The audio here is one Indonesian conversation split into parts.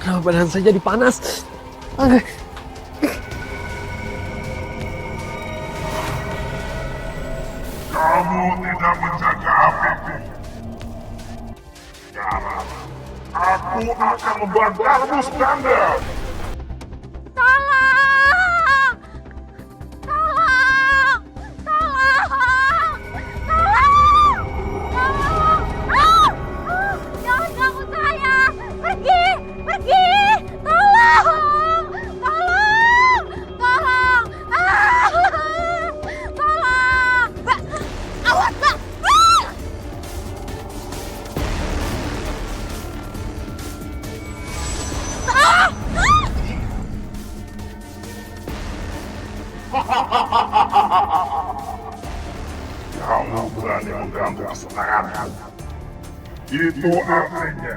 Kenapa badan saya jadi panas? Kamu tidak menjaga apiku. Sekarang, aku akan membakarmu sekalian. Tolong! Tolong! Tolong! Tolong! Tolong! Jangan ganggu saya! Pergi! Pergi! Tolong! Tolong! Tolong! Tolong! Mbak! Awas, Mbak! Kamu berani mengganggu kesenanganku. Itu artinya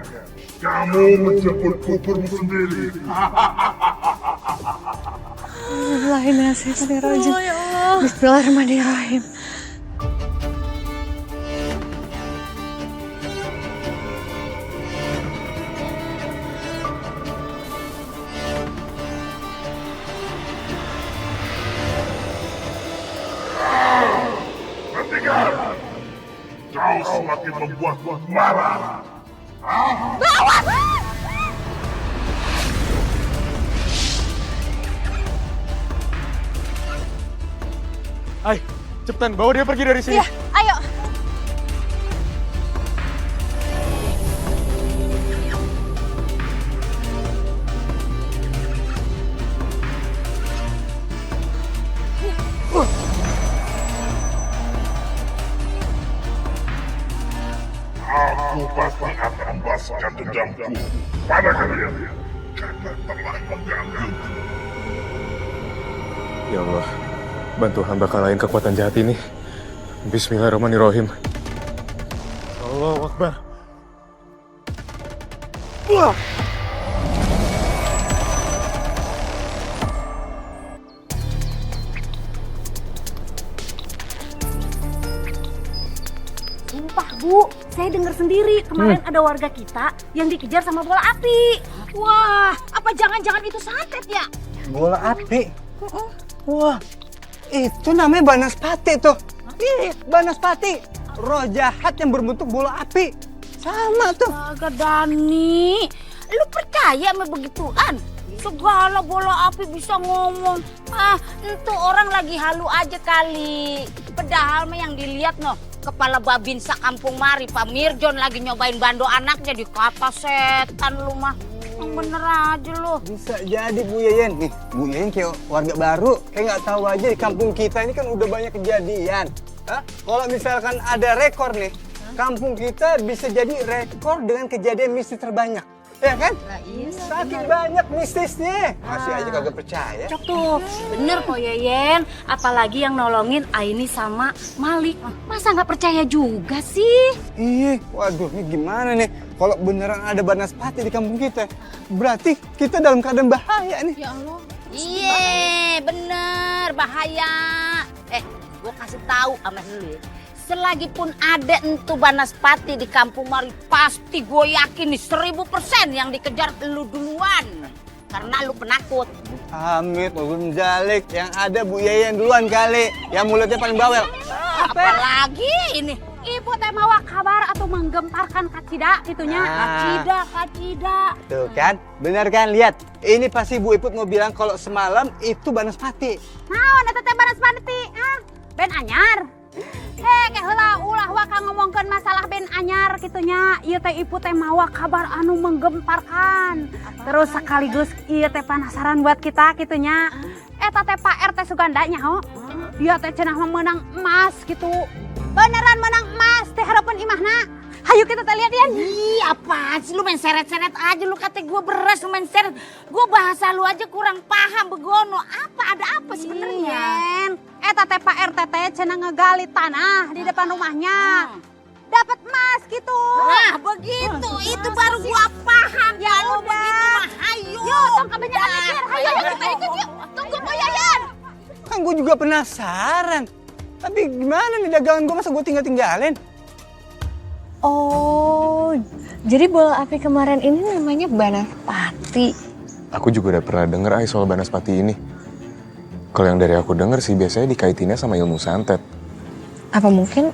kamu menjemput kuburmu sendiri. Bismillahirrahmanirrahim. Bismillahirrahmanirrahim. Hentikan! Kau semakin membuatku marah. Ayo, cepetan bawa dia pergi dari sini. Iya, ayo. Aku pasti akan membalaskan dendamku pada kalian karena telah mengganggu. Ya Allah, bantu hamba kalahin kekuatan jahat ini. Bismillahirrahmanirrahim. Allahu Akbar. Sumpah, Bu. Saya dengar sendiri kemarin ada warga kita yang dikejar sama bola api. Wah, apa jangan-jangan itu santet ya? Bola api? Wah, itu namanya Banaspati tuh. Ih, Banaspati. Roh jahat yang berbentuk bola api. Sama tuh. Agak Dani, lu percaya sama begituan? Segala bola api bisa ngomong. Ah, itu orang lagi halu aja kali. Padahal mah yang dilihat noh, kepala babin sakampung mari, Pak Mirjon lagi nyobain bando anaknya dikata setan lu mah. Yang bener aja lu. Bisa jadi Bu Yeyen. Nih, Bu Yeyen kayak warga baru. Kayak nggak tahu aja di kampung kita ini kan udah banyak kejadian. Hah? Kalau misalkan ada rekor nih, kampung kita bisa jadi rekor dengan kejadian mistis terbanyak. Ya kan? Nah, iya, Saking banyak mistisnya. Masih aja kagak percaya. cocok tuh, bener kok Yeyen. Apalagi yang nolongin Aini sama Malik. Masa nggak percaya juga sih? Iya, waduh ini gimana nih? Kalau beneran ada Banaspati di kampung kita, berarti kita dalam keadaan bahaya nih. Ya Allah. Iya, bener bahaya. Gue kasih tahu sama lu ya. Selagi pun ada entu Banaspati di kampung mari, pasti gue yakin nih 1000% yang dikejar lu duluan. Karena lu penakut. Amit, ulun jalik. Yang ada Bu Yeyen duluan kali. Yang mulutnya paling bawel. Apalagi ini. Ibu teh mawa kabar atau menggemparkan kacida gitunya. Nah. Kacida. Tuh kan, bener kan? Lihat, ini pasti Bu Iput mau bilang kalau semalam itu Banaspati. Naon eta teh Banaspati? Ben anyar. Kayak heula ulah waka ngomongkeun masalah ben anyar gitunya. Ieu teh ibu teh mawa kabar anu menggemparkan. Terus sekaligus ieu teh penasaran buat kita gitunya. Eta teh Pak RT Sugandanya ho. Dia teh cenah menang emas gitu. Beneran menang emas teh harapan imahna. Hayu kita teh lihat ya. Ih, apaan sih lu main seret-seret aja lu kata gue beres lu main seret. Gue bahasa lu aja kurang paham begono. Ada apa sebenarnya? Eta teh Pak RT teh cenah ngegali tanah di depan rumahnya. Dapat emas gitu. Nah, begitu. Itu baru gua paham. Ya udah. Begitu mah hayu. Yuk, tong kebanyakan mikir. Hayu kita ikut yuk. Tunggu Pak Yayan. Kan gue juga penasaran. Tapi gimana nih dagangan gue masa gue tinggalin? Oh, Jadi bola api kemarin ini namanya Banaspati. Aku juga udah pernah denger soal Banaspati ini. Kalau yang dari aku denger sih biasanya dikaitinnya sama ilmu santet. Apa mungkin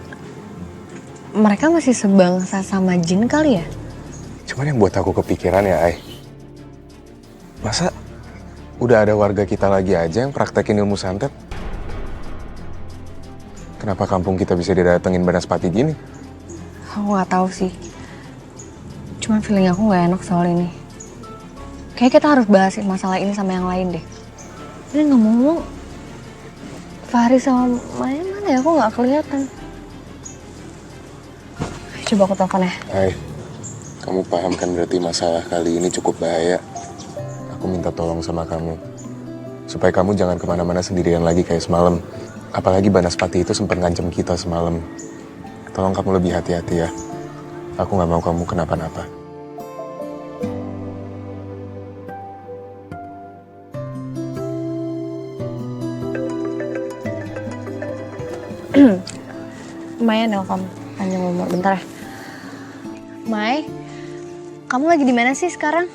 mereka masih sebangsa sama jin kali ya? Cuman yang buat aku kepikiran ya, masa udah ada warga kita lagi aja yang praktekin ilmu santet? Kenapa kampung kita bisa didatengin Banaspati gini? Aku nggak tahu sih. Cuman feeling aku nggak enak soal ini. Kayak kita harus bahas masalah ini sama yang lain deh. Dan ngomong-ngomong, Fahri sama Maya mana ya? Aku nggak kelihatan. Coba aku telepon ya. Kamu paham kan berarti masalah kali ini cukup bahaya. Aku minta tolong sama kamu. Supaya kamu jangan kemana-mana sendirian lagi kayak semalam. Apalagi Banaspati itu sempat ngancam kita semalam. Tolong kamu lebih hati-hati ya. Aku nggak mau kamu kenapa-napa. Maya nelfon, panjang umur, bentar ya. Mai, kamu lagi di mana sih sekarang?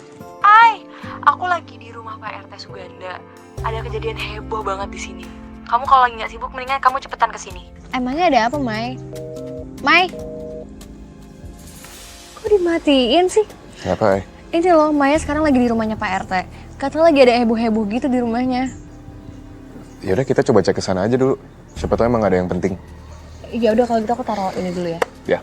Aku lagi di rumah Pak RT Suganda. Ada kejadian heboh banget di sini. Kamu kalau lagi nggak sibuk, mendingan kamu cepetan ke sini. Emangnya ada apa, Mai? Mai? Kok dimatiin sih? Kenapa, Ini loh, Maya sekarang lagi di rumahnya Pak RT. Katanya lagi ada heboh-heboh gitu di rumahnya. Yaudah kita coba cek ke sana aja dulu. Siapa tahu emang ada yang penting. Ya udah kalau gitu aku taruh ini dulu ya. Ya.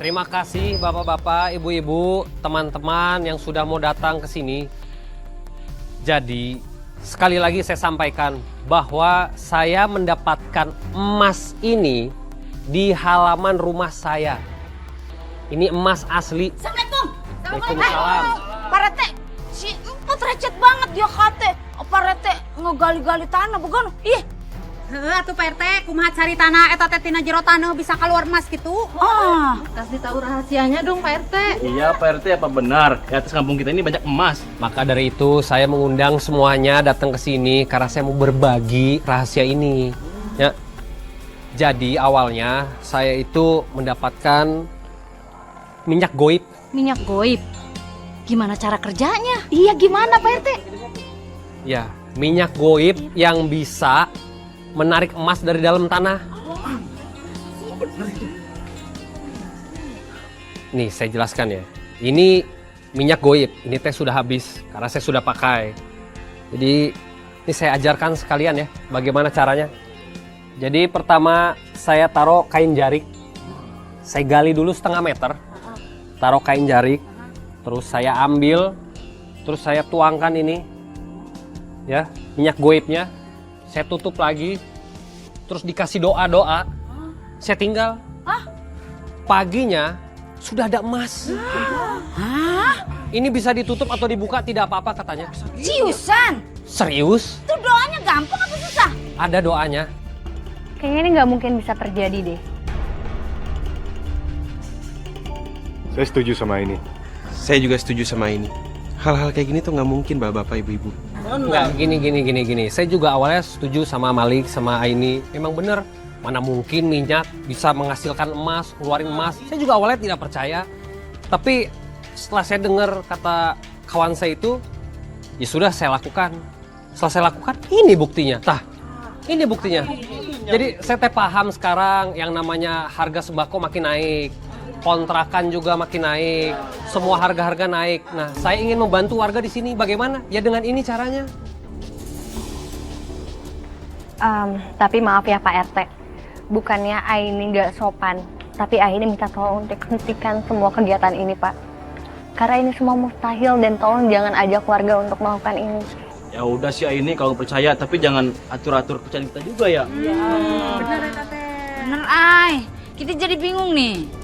Terima kasih bapak-bapak, ibu-ibu, teman-teman yang sudah mau datang ke sini. Jadi, sekali lagi saya sampaikan bahwa saya mendapatkan emas ini di halaman rumah saya. Ini emas asli. Assalamualaikum. Waalaikumsalam. Pak Rete, si Emput recet banget dia kate. Pak Rete ngegali-gali tanah bukan? Ih. Atuh Pak RT, kumaha cari tanah eta teh tina jero tanah bisa keluar emas gitu. Kasih tahu rahasianya dong Pak RT. Iya Pak RT, apa benar di atas kampung kita ini banyak emas? Maka dari itu saya mengundang semuanya datang ke sini karena saya mau berbagi rahasia ini. Ya. Jadi awalnya saya itu mendapatkan minyak goib. Minyak goib? Gimana cara kerjanya? Iya gimana Pak RT? Ya, minyak goib yang bisa menarik emas dari dalam tanah. Nih, saya jelaskan ya. Ini minyak goib. Ini teh sudah habis karena saya sudah pakai. Jadi, ini saya ajarkan sekalian ya bagaimana caranya. Jadi, pertama saya taruh kain jarik. Saya gali dulu 1/2 meter. Taruh kain jarik. Terus saya ambil. Terus saya tuangkan ini. Ya, minyak goibnya. Saya tutup lagi, terus dikasih doa-doa, saya tinggal. Paginya sudah ada emas. Ini bisa ditutup atau dibuka tidak apa-apa katanya. Ciusan. Serius? Itu doanya gampang apa susah? Ada doanya. Kayaknya ini nggak mungkin bisa terjadi deh. Saya setuju sama ini. Saya juga setuju sama ini. Hal-hal kayak gini tuh nggak mungkin bapak-bapak, ibu-ibu. Enggak, gini. Saya juga awalnya setuju sama Malik, sama Aini. Memang bener, mana mungkin minyak bisa menghasilkan emas, keluarin emas. Saya juga awalnya tidak percaya. Tapi setelah saya dengar kata kawan saya itu, ya sudah saya lakukan. Setelah saya lakukan, ini buktinya. Ini buktinya. Jadi saya paham sekarang yang namanya harga sembako makin naik. Kontrakan juga makin naik, semua harga-harga naik. Nah, saya ingin membantu warga di sini. Bagaimana? Ya dengan ini caranya. Tapi maaf ya Pak RT, bukannya Aini nggak sopan, tapi Aini minta tolong untuk hentikan semua kegiatan ini Pak. Karena ini semua mustahil dan tolong jangan ajak warga untuk melakukan ini. Ya udah sih ini kalau percaya, tapi jangan atur-atur kepercayaan kita juga ya. Iya. Bener ya Tete. Bener ay, kita jadi bingung nih.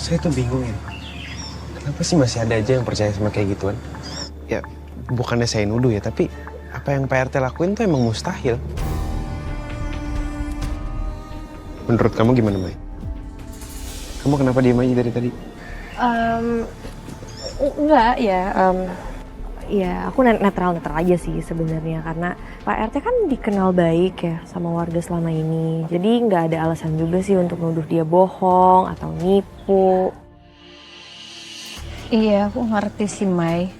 Saya tuh bingung ya. Kenapa sih masih ada aja yang percaya sama kayak gituan? Ya, bukannya saya nuduh ya, tapi apa yang Pak RT lakuin tuh emang mustahil. Menurut kamu gimana, Mai? Kamu kenapa diem aja dari tadi? Enggak ya, ya aku netral aja sih sebenarnya karena Pak RT kan dikenal baik ya sama warga selama ini. Jadi nggak ada alasan juga sih untuk nuduh dia bohong atau nipu. Iya, aku ngerti sih, Mai.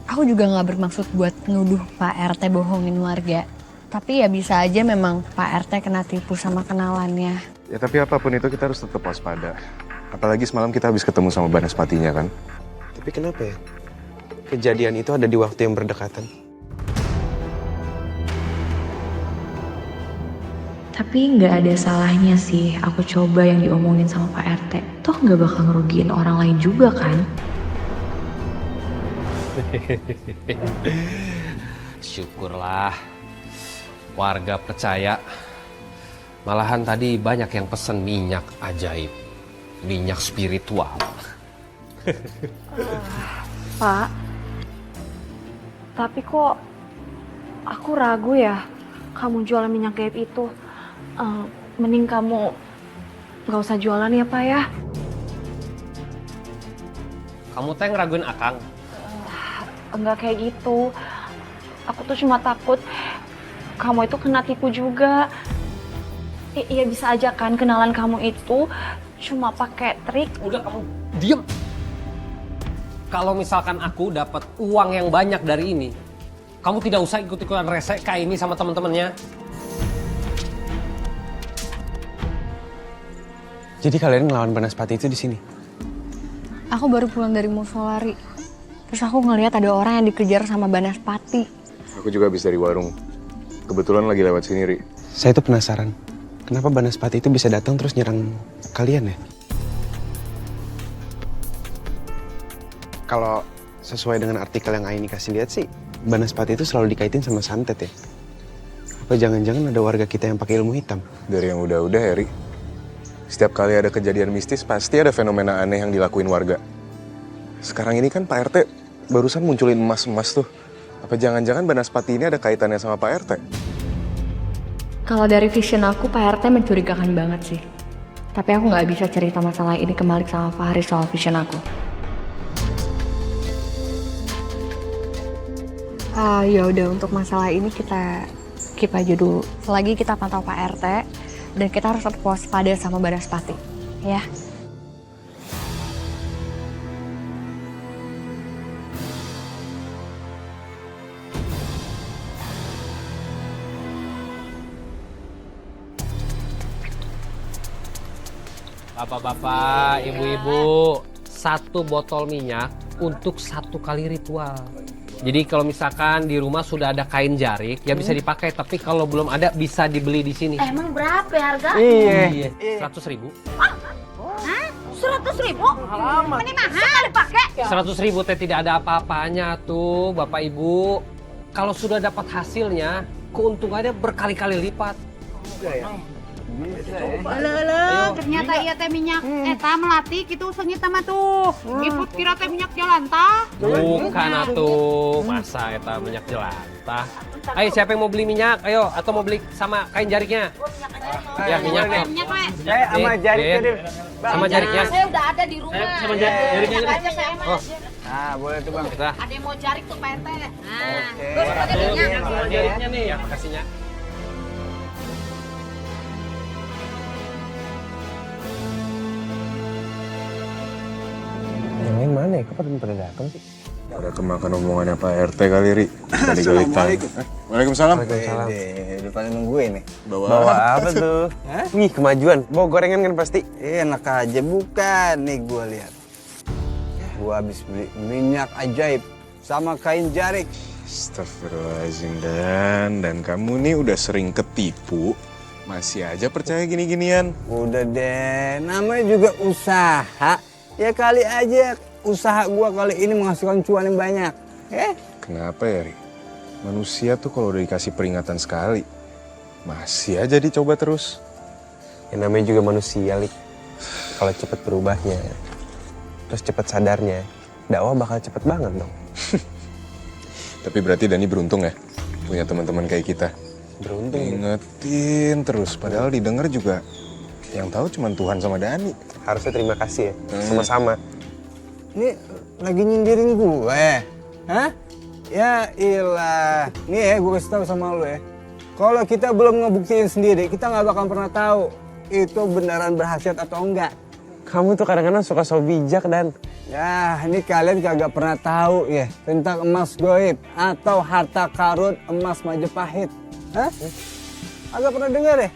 Aku juga nggak bermaksud buat nuduh Pak RT bohongin warga. Tapi ya bisa aja memang Pak RT kena tipu sama kenalannya. Ya tapi apapun itu kita harus tetap waspada. Apalagi semalam kita habis ketemu sama Banaspatinya kan. Tapi kenapa ya? Kejadian itu ada di waktu yang berdekatan. Tapi nggak ada salahnya sih aku coba yang diomongin sama Pak RT. Toh nggak bakal ngerugiin orang lain juga kan? Syukurlah warga percaya. Malahan tadi banyak yang pesen minyak ajaib, minyak spiritual. Pak, tapi kok aku ragu ya kamu jualan minyak gaib itu. Mending kamu nggak usah jualan ya, Pak ya. Kamu teh ngeraguin Akang? Enggak kayak gitu. Aku tuh cuma takut kamu itu kena tipu juga. Iya bisa aja kan kenalan kamu itu cuma pakai trik. Udah kamu diem. Kalau misalkan aku dapat uang yang banyak dari ini, kamu tidak usah ikut-ikutan rese kayak ini sama teman-temannya. Jadi kalian ngelawan Banaspati itu di sini? Aku baru pulang dari musolari. Terus aku ngelihat ada orang yang dikejar sama Banaspati. Aku juga habis dari warung. Kebetulan lagi lewat sini, Ri. Saya tuh penasaran. Kenapa Banaspati itu bisa datang terus nyerang kalian ya? Kalau sesuai dengan artikel yang Aini kasih lihat sih, Banaspati itu selalu dikaitin sama santet ya. Apa jangan-jangan ada warga kita yang pakai ilmu hitam? Dari yang udah-udah ya, Ri. Setiap kali ada kejadian mistis, pasti ada fenomena aneh yang dilakuin warga. Sekarang ini kan Pak RT barusan munculin emas-emas tuh. Apa jangan-jangan Banaspati ini ada kaitannya sama Pak RT? Kalau dari vision aku, Pak RT mencurigakan banget sih. Tapi aku nggak bisa cerita masalah ini ke Malik sama Fahri soal vision aku. Ya udah, untuk masalah ini kita keep aja dulu. Selagi kita pantau Pak RT, dan kita harus tetap waspada sama Banaspati, ya. Bapak-bapak, ibu-ibu, 1 botol minyak untuk 1 kali ritual. Jadi kalau misalkan di rumah sudah ada kain jarik, ya bisa dipakai. Tapi kalau belum ada, bisa dibeli di sini. Emang berapa harga? Iya. 100.000. Hah? 100.000? Ini mahal dipakai. 100.000 teh tidak ada apa-apanya tuh, Bapak Ibu. Kalau sudah dapat hasilnya, keuntungannya berkali-kali lipat. Alah, ternyata iya teh minyak eta melati gitu sengit mah tuh. Iput kira teh minyak jelantah. Bukan atuh, masa eta minyak jelantah. Ayo siapa yang mau beli minyak? Ayo, atau mau beli sama kain jariknya? Ya, minyaknya. Minyak we. Saya sama jariknya deh. Sama jariknya. Saya udah ada di rumah. Sama jariknya. Aja saya mah. Oh. Nah, boleh tuh Bang. Kita. Ada yang mau jarik tuh Pak RT. Nah, Oke. terus pakai minyak. Sama jariknya nih, ya makasihnya. Yang lain mana ya? Kok pada datang sih? Ada kemakan omongannya Pak RT kali, Ri. Assalamualaikum. Waalaikumsalam. Waalaikumsalam. Depan nungguin nih. Bawa apa tuh? Nih kemajuan. Bawa gorengan kan pasti. Enak aja bukan nih gue lihat. Gue habis beli minyak ajaib sama kain jarik. Astagfirullahaladzim, Dan kamu nih udah sering ketipu. Masih aja percaya gini-ginian. Udah deh, namanya juga usaha. Ya kali aja usaha gua kali ini menghasilkan cuan yang banyak. Kenapa ya, Ri? Manusia tuh kalau udah dikasih peringatan sekali, masih aja dicoba terus. Yang namanya juga manusia, Lik. Kalau cepet berubahnya, terus cepet sadarnya, dakwah bakal cepet banget dong. Tapi berarti Dani beruntung ya? punya teman-teman kayak kita. Beruntung. Ingetin terus, padahal didengar juga yang tahu cuma Tuhan sama Dani. Harusnya terima kasih ya. Sama-sama. Ini lagi nyindirin gue. Hah? Ya ilah. Nih ya gue kasih tahu sama lu ya. Kalau kita belum ngebuktiin sendiri, kita nggak bakal pernah tahu itu beneran berhasil atau enggak. Kamu tuh kadang-kadang suka so bijak, Dan. Ya, ini kalian kagak pernah tahu ya tentang emas goib atau harta karun emas Majapahit. Hah? Agak pernah dengar ya?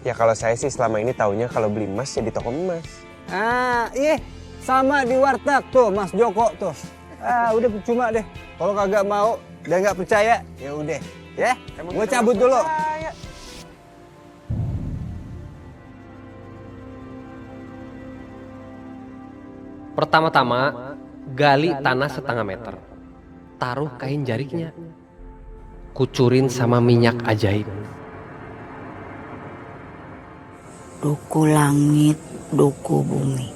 Ya kalau saya sih selama ini taunya kalau beli emas ya di toko emas. Ah, iya. Sama di warteg tuh, Mas Joko tuh. Ah, udah percuma deh. Kalau kagak mau dan nggak percaya, ya udah. Ya, gue cabut dulu. Pertama-tama, gali tanah setengah meter. Taruh kain jariknya. Kucurin sama minyak ajaib. Duku langit, duku bumi.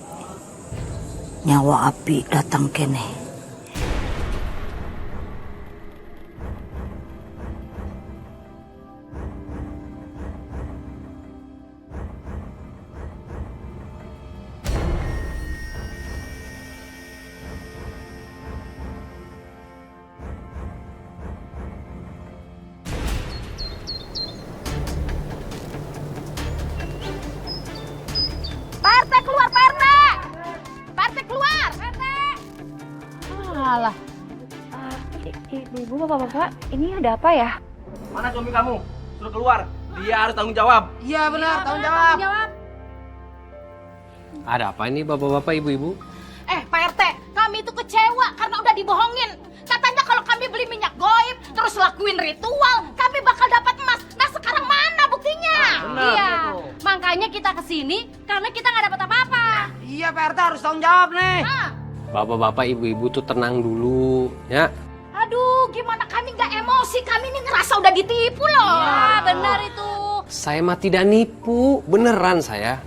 Nyawa api datang kene. Pak RT keluar, Pak RT! Pak RT keluar! Pak RT! Alah. Ibu-ibu, bapak-bapak, ini ada apa ya? Mana suami kamu? Suruh keluar. Dia harus tanggung jawab. Iya benar, tanggung jawab. Ada apa ini bapak-bapak, ibu-ibu? Pak RT, kami itu kecewa karena udah dibohongin. Katanya kalau kami beli minyak goib, terus lakuin ritual, kami bakal dapat emas. Nah sekarang mana buktinya? Iya, makanya kita kesini karena kita nggak dapat apa-apa. Iya, Pak RT harus tanggung jawab nih. Bapak-bapak, ibu-ibu tuh tenang dulu, ya. Aduh, gimana kami nggak emosi? Kami ini ngerasa udah ditipu loh. Iya, benar itu. Saya mah tidak nipu, beneran saya.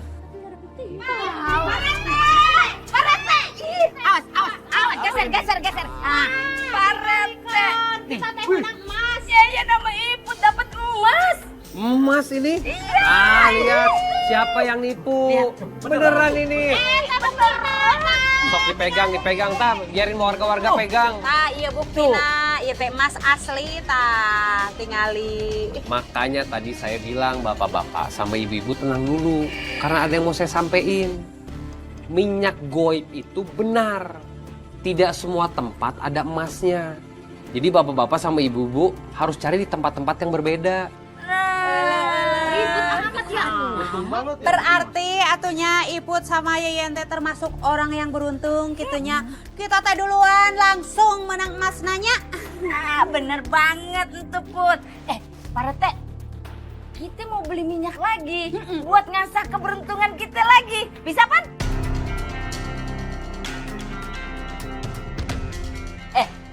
Pak RT! Awas, geser. Pak RT, kita teh menang emas. Ya nama ibu dapat emas. Emas ini? Iya. Lihat siapa yang nipu. Beneran ini. Sok dipegang, biarin warga-warga pegang. Tah, iya buktina, iya teh emas asli tah, tingali. Makanya tadi saya bilang bapak-bapak sama ibu-ibu tenang dulu. Karena ada yang mau saya sampein. Minyak goib itu benar. Tidak semua tempat ada emasnya. Jadi bapak-bapak sama ibu-ibu harus cari di tempat-tempat yang berbeda. Ribut amat ya. Berarti atunya Iput sama Yeyen teh termasuk orang yang beruntung gitunya. Kita teh duluan langsung menang emas nanya. Bener banget itu Put. Pak RT, kita mau beli minyak lagi buat ngasah keberuntungan kita lagi. Bisa pan?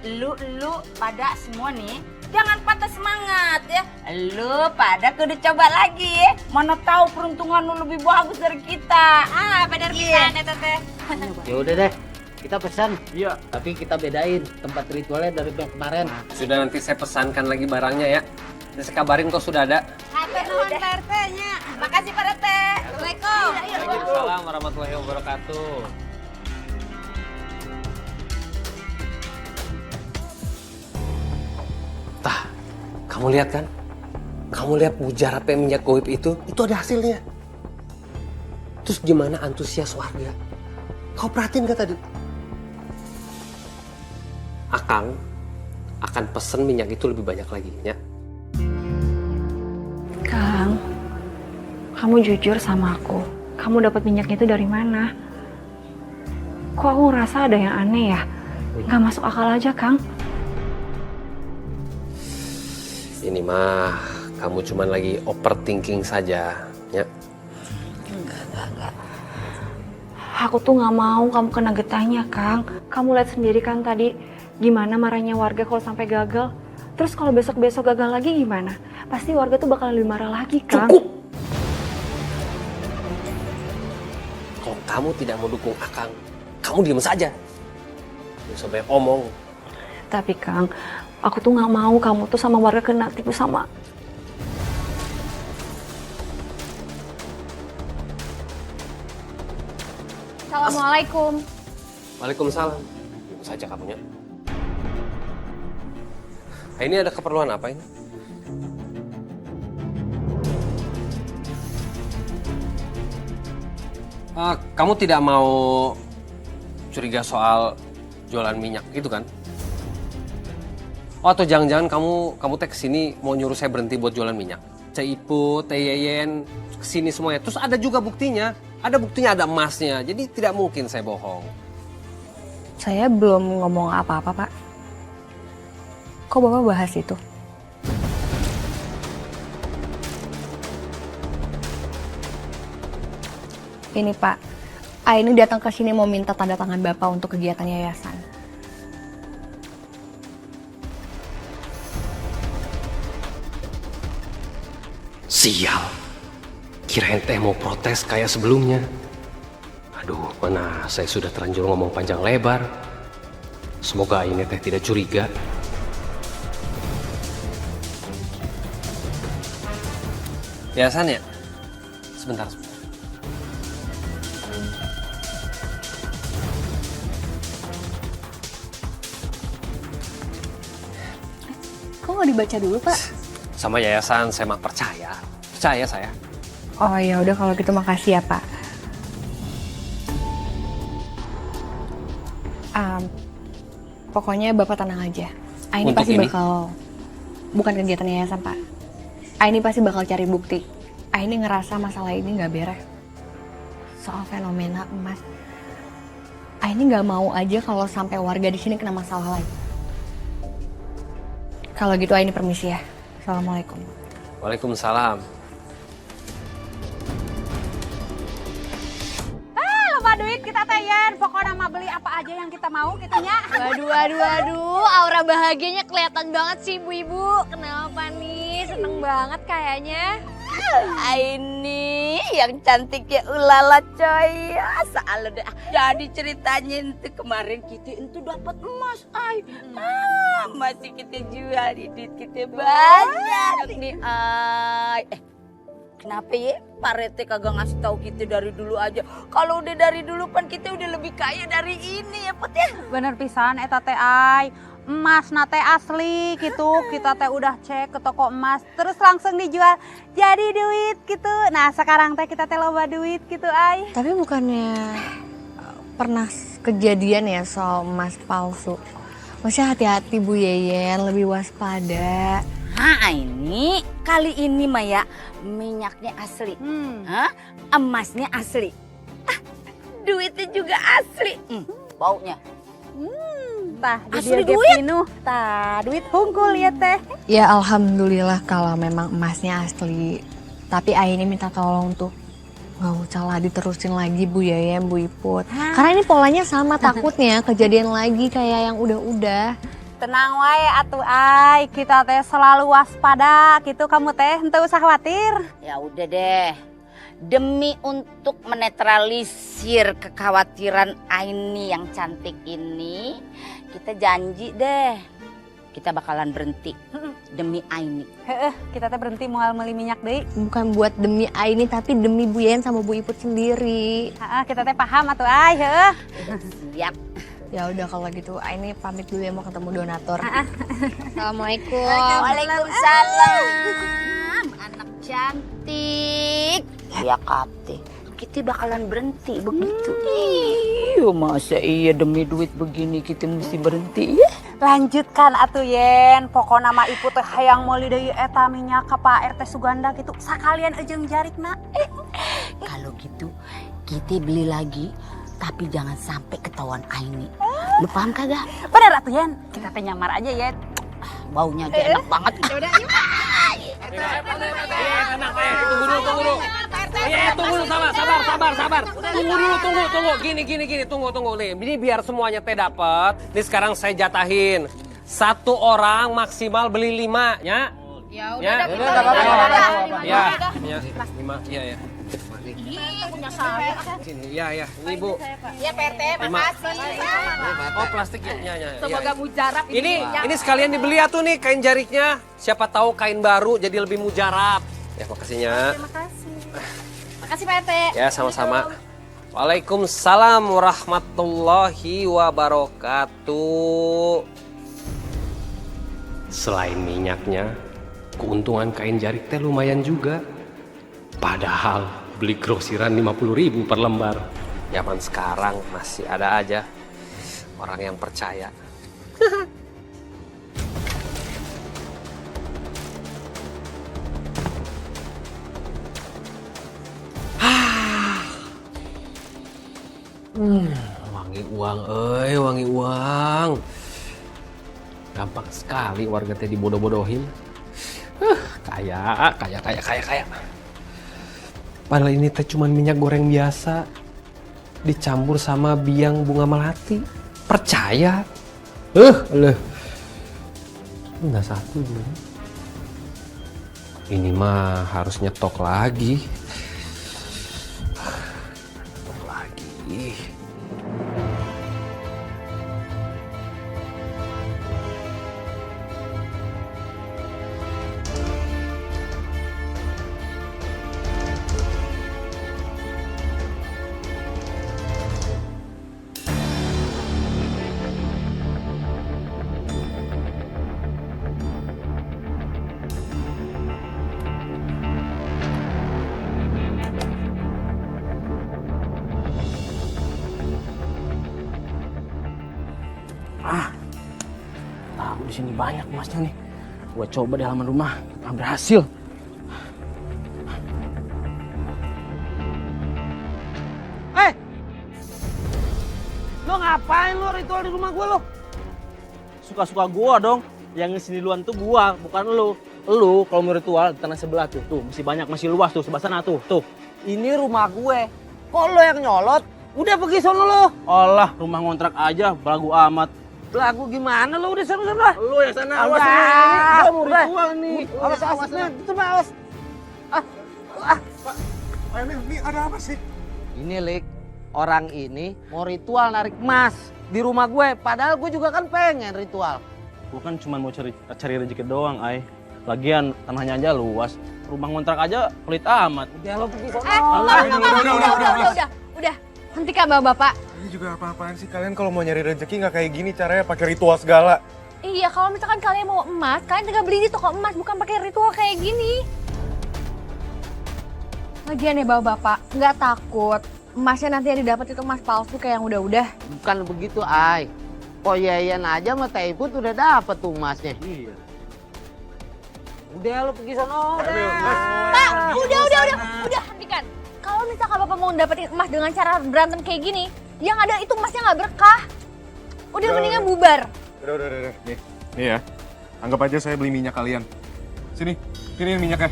Lu pada semua nih jangan patah semangat ya. Lu pada kudu coba lagi ya. Mana tahu peruntungan lu lebih bagus dari kita. Bener bisa nih teteh. Ya udah deh. Kita pesan. Iya. Tapi kita bedain tempat ritualnya dari yang kemarin. Sudah nanti saya pesankan lagi barangnya ya. Saya kabarin kok sudah ada. Hatur nuhun Pak RT-nya. Makasih Pak RT. Assalamualaikum. Waalaikumsalam warahmatullahi wabarakatuh. Tah, kamu lihat kan? Kamu lihat mujarab minyak goib itu ada hasilnya. Terus gimana antusias warga? Kau perhatiin gak tadi? Akang akan pesen minyak itu lebih banyak lagi, ya? Kang, kamu jujur sama aku. Kamu dapat minyaknya itu dari mana? Kok aku ngerasa ada yang aneh ya? Gak masuk akal aja, Kang. Ini mah kamu cuman lagi overthinking saja, ya? Enggak. Aku tuh gak mau kamu kena getahnya, Kang. Kamu lihat sendiri kan tadi gimana marahnya warga kalau sampai gagal. Terus kalau besok-besok gagal lagi gimana? Pasti warga tuh bakal lebih marah lagi, Kang. Cukup! Kalau kamu tidak mau dukung Akang, kamu diam saja. Jangan sampai omong. Tapi Kang, Aku tuh nggak mau kamu tuh sama warga kena tipu sama. Assalamualaikum. Waalaikumsalam. Ibu saja kamunya. Ini ada keperluan apa ini? Kamu tidak mau curiga soal jualan minyak itu kan? Oh, atau jangan-jangan kamu teh kesini mau nyuruh saya berhenti buat jualan minyak? Cek Ipu, Teh Yeyen, kesini semuanya. Terus ada juga buktinya. Ada buktinya, ada emasnya. Jadi tidak mungkin saya bohong. Saya belum ngomong apa-apa, Pak. Kok Bapak bahas itu? Ini Pak, Aini datang ke sini mau minta tanda tangan Bapak untuk kegiatan yayasan. Sial. Kirain teh mau protes kayak sebelumnya. Aduh, mana saya sudah terlanjur ngomong panjang lebar. Semoga ini teh tidak curiga. Yayasan ya? Sebentar. Kok nggak dibaca dulu, Pak? Sama yayasan saya mah percaya. Percaya saya. Oh ya udah kalau gitu makasih ya, Pak. Pokoknya Bapak tenang aja. Aini Untuk pasti ini? bakal bukan kegiatan yayasan, Pak. Aini pasti bakal cari bukti. Aini ngerasa masalah ini nggak beres. Soal fenomena emas. Aini nggak mau aja kalau sampai warga di sini kena masalah lagi. Kalau gitu Aini permisi ya. Assalamualaikum. Waalaikumsalam. Loba duit kita teh Yen. Pokoknya mah beli apa aja yang kita mau gitunya. Waduh, aura bahagianya kelihatan banget sih ibu-ibu. Kenapa nih? Seneng banget kayaknya. Ini yang cantik ya ulala coy. Soal udah jadi ceritanya itu kemarin kita itu dapat emas ay. Masih kita jual duit kita banyak nih ay. Kenapa ya Pak Rete kagak ngasih tahu kita dari dulu aja? Kalau udah dari dulu kan kita udah lebih kaya dari ini ya Put ya. Bener pisan eta teh ay. Emas nate asli gitu, kita teh udah cek ke toko emas terus langsung dijual jadi duit gitu. Nah sekarang teh kita teh loba duit gitu ay. Tapi bukannya pernah kejadian ya soal emas palsu? Maksudnya hati-hati Bu Yeyen, lebih waspada. Ini kali ini Maya minyaknya asli, emasnya asli, duitnya juga asli, baunya. Tah, Asli duit. Tah, duit hungkul ya teh. Ya alhamdulillah kalau memang emasnya asli. Tapi Aini minta tolong tuh nggak usah lah diterusin lagi Bu Yeyen, Bu Iput. Karena ini polanya sama, takutnya kejadian lagi kayak yang udah-udah. Tenang wae atuh ay, kita teh selalu waspada gitu kamu teh, henteu usah khawatir. Ya udah deh, demi untuk menetralisir kekhawatiran Aini yang cantik ini, kita janji deh, kita bakalan berhenti demi Aini. Heeh, kita teh berhenti moal meuli minyak deui. Bukan buat demi Aini tapi demi Bu Yeyen sama Bu Iput sendiri. Heeh, kita teh paham atuh ay, heeh. Siap. Ya udah kalau gitu Aini pamit dulu ya, mau ketemu donatur. Assalamualaikum. Waalaikumsalam. Anak cantik. Ya Kate, kita bakalan berhenti begitu. Iya, masa iya demi duit begini kita mesti berhenti ya? Lanjutkan atuh Yen, pokokna mah Ipu teh hayang meuli deui eta minyak ka Pak RT Suganda gitu. Sakalian ejeung jarikna. Kalau gitu kita beli lagi, tapi jangan sampai ketahuan Aini. Lu paham kagak? Bener atuh Yen, kita teh nyamar aja Yen. Baunya aja enak banget. Udah, yuk. Tunggu dulu. Tunggu dulu, sabar. Tunggu. Gini, tunggu. Nih, ini biar semuanya teh dapat. Nih sekarang saya jatahin. 1 orang maksimal beli 5, ya. Ya Ya, udah, udah, kita nggak apa-apa, nggak apa-apa. Ya, Ya, 5, iya ya. Ih, punya saya. Sini, iya ya. Ini Bu. Ya Pak RT, makasih. Oh, plastik ya. Semoga mujarab Ini sekalian dibeli ya tuh nih kain jariknya. Siapa tahu kain baru jadi lebih mujarab. Ya, makasihnya. Terima kasih. Makasih Pak RT. Ya, sama-sama. Waalaikumsalam warahmatullahi wabarakatuh. Selain minyaknya, keuntungan kain jarik teh lumayan juga. Padahal beli grosiran 50.000 per lembar. Zaman sekarang masih ada aja orang yang percaya. Wangi uang, wangi uang. Gampang sekali warga teh dibodoh-bodohin. Kaya. Padahal ini teh cuman minyak goreng biasa. Dicampur sama biang bunga melati. Percaya? Enggak satu dulu. Ini mah harus nyetok lagi. Nyetok lagi. Tahu di sini banyak emasnya nih. Gua coba di halaman rumah, nggak berhasil. Lo ngapain lo ritual di rumah gua lo? Suka-suka gua dong. Yang ngesini duluan tuh gua, bukan lo. Lo kalau mau ritual di tanah sebelah tuh, masih banyak, masih luas tuh sebelah sana tuh. Ini rumah gue. Kok lo yang nyolot? Udah pergi sono lo. Allah, rumah ngontrak aja, belagu amat. Belagu gimana lo? Udah sana. Lo yang sana, awas ini. Gua mau ritual nih. Awas nih, coba awas. Pak Emil, ini ada apa sih? Ini Lik, orang ini mau ritual narik emas di rumah gue. Padahal gue juga kan pengen ritual. Gue kan cuma mau cari rezeki doang, Ay. Lagian tanahnya aja luas. Rumah ngontrak aja pelit amat. Udah lo pergi sono. Udah. Hentikan bapak-bapak. Ini juga apa-apaan sih kalian kalau mau nyari rezeki nggak kayak gini caranya pakai ritual segala. Iya, kalau misalkan kalian mau emas, kalian tinggal beli di toko emas, bukan pakai ritual kayak gini. Lagian ya bapak-bapak, nggak takut emasnya nanti yang didapat itu emas palsu kayak yang udah-udah. Bukan begitu, Ay. Kok Yayan aja sama Teh Iput udah dapet tuh emasnya. Iya. Udah lo pergi sono. Pak, udah hentikan. Kalau misalkan bapak mau dapetin emas dengan cara berantem kayak gini, yang ada itu emasnya nggak berkah. Udah mendingan bubar. Udah. Nih ya, anggap aja saya beli minyak kalian. Sini minyaknya.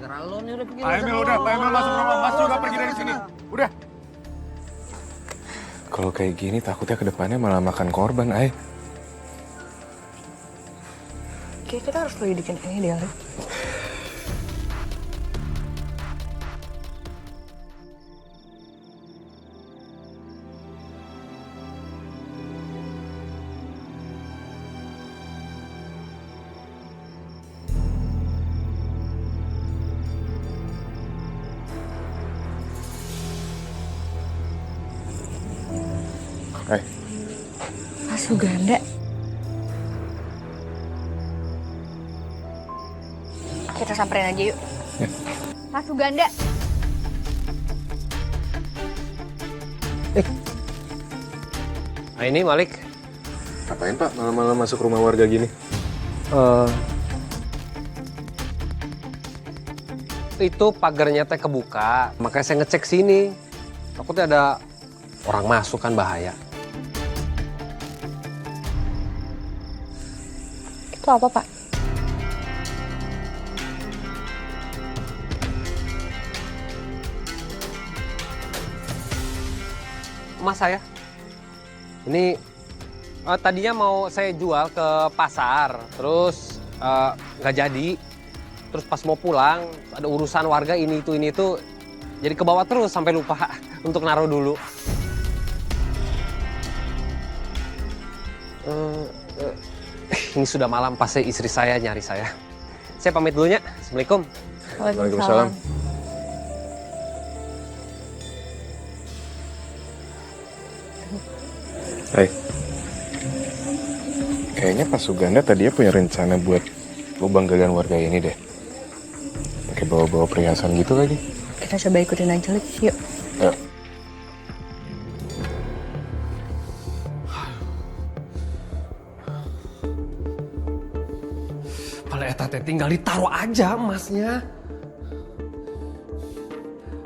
Gara lo nih udah pergi. Pak Emil masuk rumah, Mas juga pergi dari sini. Udah. Kalau kayak gini takutnya kedepannya malah makan korban, Ay. Kayak kita harus lidikin ini deh, Alif. Mas Suganda. Kita samperin aja yuk. Ya. Mas Suganda. Nah ini Malik. Ngapain Pak malam-malam masuk rumah warga gini? Itu pagarnya teh kebuka, makanya saya ngecek sini. Takutnya ada orang masuk kan bahaya. Itu apa, Pak? Emas saya. Ini tadinya mau saya jual ke pasar, terus nggak jadi. Terus pas mau pulang, ada urusan warga ini itu, jadi ke bawah terus sampai lupa untuk naruh dulu. Ini sudah malam, pasti istri saya nyari saya. Saya pamit dulunya. Assalamualaikum. Waalaikumsalam. Hai. Kayaknya Pak Suganda tadinya punya rencana buat lubang galian warga ini deh. Pakai bawa-bawa perhiasan gitu lagi. Kita coba ikutin aja, Lik. Yuk. Ayo. Kalau eta teh tinggal ditaruh aja emasnya.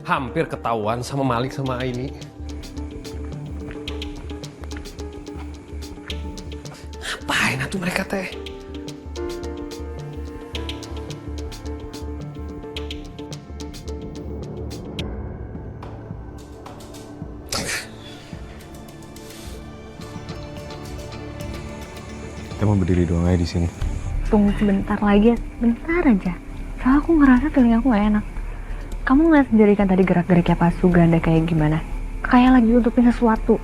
Hampir ketahuan sama Malik sama Aini. Ngapain atuh mereka teh? Kita mau berdiri doang aja di sini. Tunggu sebentar lagi, bentar aja. Soalnya aku ngerasa feeling aku gak enak. Kamu ngeliat sendiri kan tadi gerak-geriknya Pak Suganda kayak gimana? Kayak lagi nutupin sesuatu.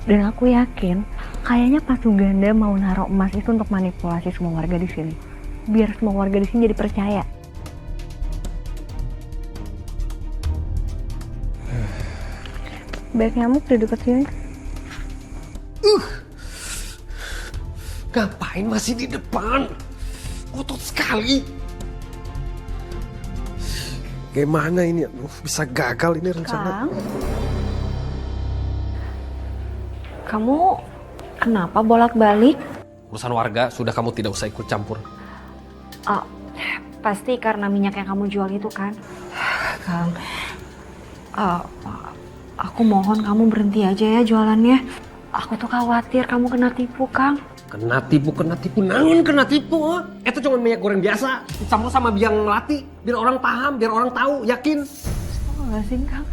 Dan aku yakin, kayaknya Pak Suganda mau naruh emas itu untuk manipulasi semua warga di sini. Biar semua warga di sini jadi percaya. Baik nyamuk di dekat sini. Ngapain masih di depan? Kotor sekali. Gimana ini? Aduh, bisa gagal ini rencana. Kang, kamu kenapa bolak-balik? Urusan warga sudah, kamu tidak usah ikut campur. Oh, pasti karena minyak yang kamu jual itu kan? Kang, aku mohon kamu berhenti aja ya jualannya. Aku tuh khawatir kamu kena tipu, Kang. Kena tipu, naon kena tipu? Itu cuma minyak goreng biasa, dicampur sama biang melati, biar orang paham, biar orang tahu, yakin. Astagfirullahaladzim, Kang.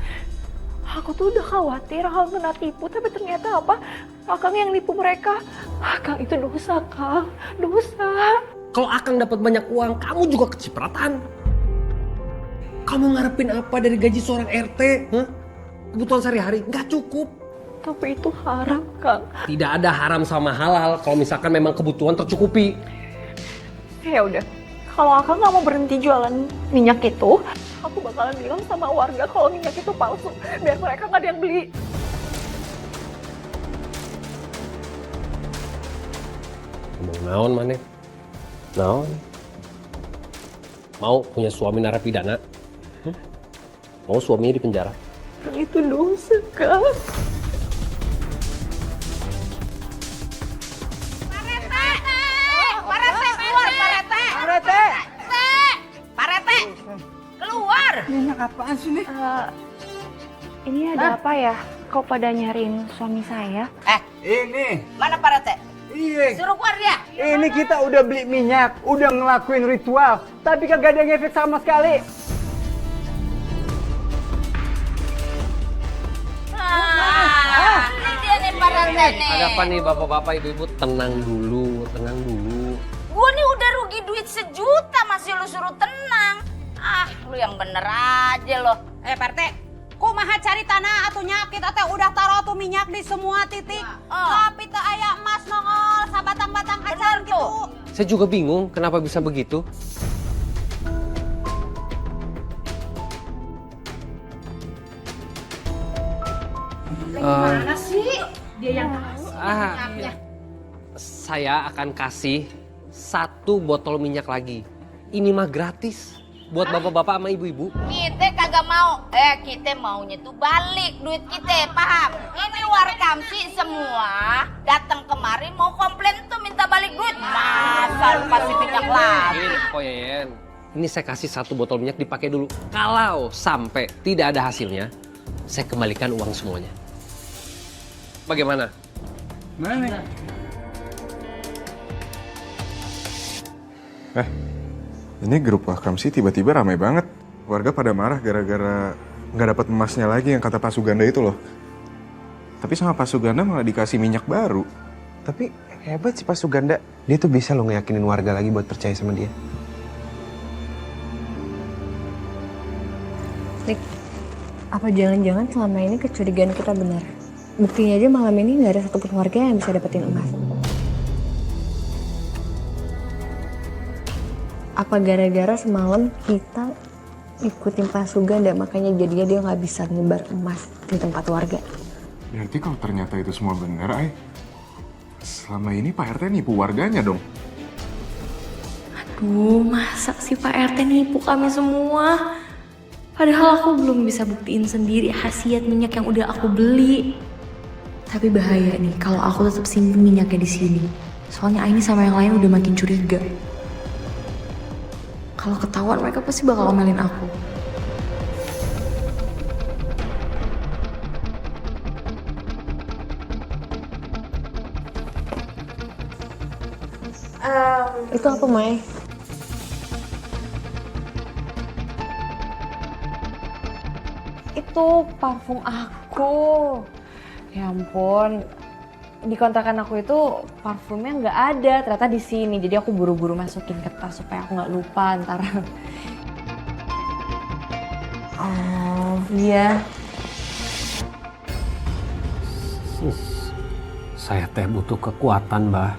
Aku tuh udah khawatir hal kena tipu, tapi ternyata apa? Akang yang nipu mereka. Kang, itu dosa, Kang. Dosa. Kalau Akang dapat banyak uang, kamu juga kecipratan. Kamu ngarepin apa dari gaji seorang RT? Huh? Kebutuhan sehari-hari nggak cukup. Tapi itu haram, Kang. Tidak ada haram sama halal kalau misalkan memang kebutuhan tercukupi. Ya udah, kalau Akang nggak mau berhenti jualan minyak itu, aku bakalan bilang sama warga kalau minyak itu palsu, biar mereka nggak ada yang beli. Ngomong naon mana? Naon? Mau punya suami narapidana? Mau suaminya di penjara? Itu dosa, Kang. Keluar. Minyak apaan sih nih? Ini ada apa ya? Kok pada nyariin suami saya? Ini. Mana Pak Rete? Iya. Suruh keluar dia. Ini kita udah beli minyak, udah ngelakuin ritual, tapi kagak ada ngefek sama sekali. Ini dia nih Pak Rete nih. Ada apa nih bapak-bapak, ibu-ibu? Tenang dulu, tenang dulu. Gua nih udah rugi duit 1 juta masih lu suruh tenang. Ah, lu yang bener aja lo. Pak RT, kumaha cari tanah atuh nyakit atau udah taruh tuh minyak di semua titik. Tapi teu aya emas nongol sabatang-batang acan gitu. Saya juga bingung kenapa bisa begitu. Gimana sih? Dia yang Saya akan kasih 1 botol minyak lagi. Ini mah gratis buat bapak-bapak sama ibu-ibu. Kita kagak mau. Kita maunya tuh balik duit kita, paham? Ini warkam sih semua datang kemari mau komplain tuh minta balik duit. Masa lu pasti minyak lagi. Oh Yen, ini saya kasih 1 botol minyak dipakai dulu. Kalau sampai tidak ada hasilnya, saya kembalikan uang semuanya. Bagaimana? Mana? Ini grup Wakam sih tiba-tiba ramai banget. Warga pada marah gara-gara nggak dapat emasnya lagi yang kata Pak Suganda itu loh. Tapi sama Pak Suganda malah dikasih minyak baru. Tapi Hebat sih Pak Suganda. Dia tuh bisa loh ngeyakinin warga lagi buat percaya sama dia. Nik, apa jangan-jangan selama ini kecurigaan kita benar? Buktinya aja malam ini nggak ada satupun warga yang bisa dapetin emas. Apa gara-gara semalam kita ikutin Pak Suganda makanya jadinya dia nggak bisa nyebar emas di tempat warga? Berarti kalau ternyata itu semua benar, Ay, selama ini Pak RT nipu warganya dong. Aduh, masa sih Pak RT nipu kami semua? Padahal aku belum bisa buktiin sendiri khasiat minyak yang udah aku beli. Tapi bahaya nih kalau aku tetap simpen minyaknya di sini. Soalnya Aini sama yang lain udah makin curiga. Kalau ketahuan mereka pasti bakal omelin aku. Itu apa, Mai? Itu parfum aku. Ya ampun, di kontrakan aku itu parfumnya nggak ada, ternyata di sini. Jadi aku buru-buru masukin ke tas supaya aku nggak lupa ntar. Oh iya. Saya teh butuh kekuatan, Mbah.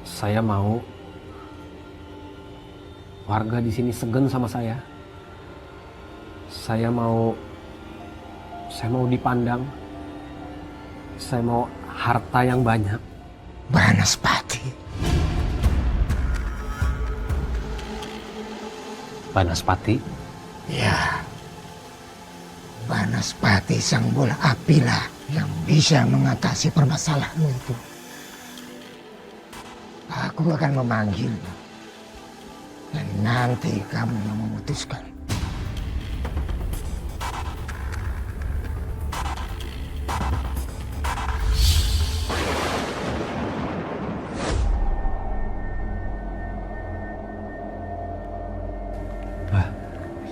Saya mau warga di sini segen sama saya. Saya mau dipandang. Saya mau harta yang banyak. Banaspati. Banaspati? Ya. Banaspati sang bola api lah yang bisa mengatasi permasalahanmu itu. Aku akan memanggilmu. Dan nanti kamu yang memutuskan.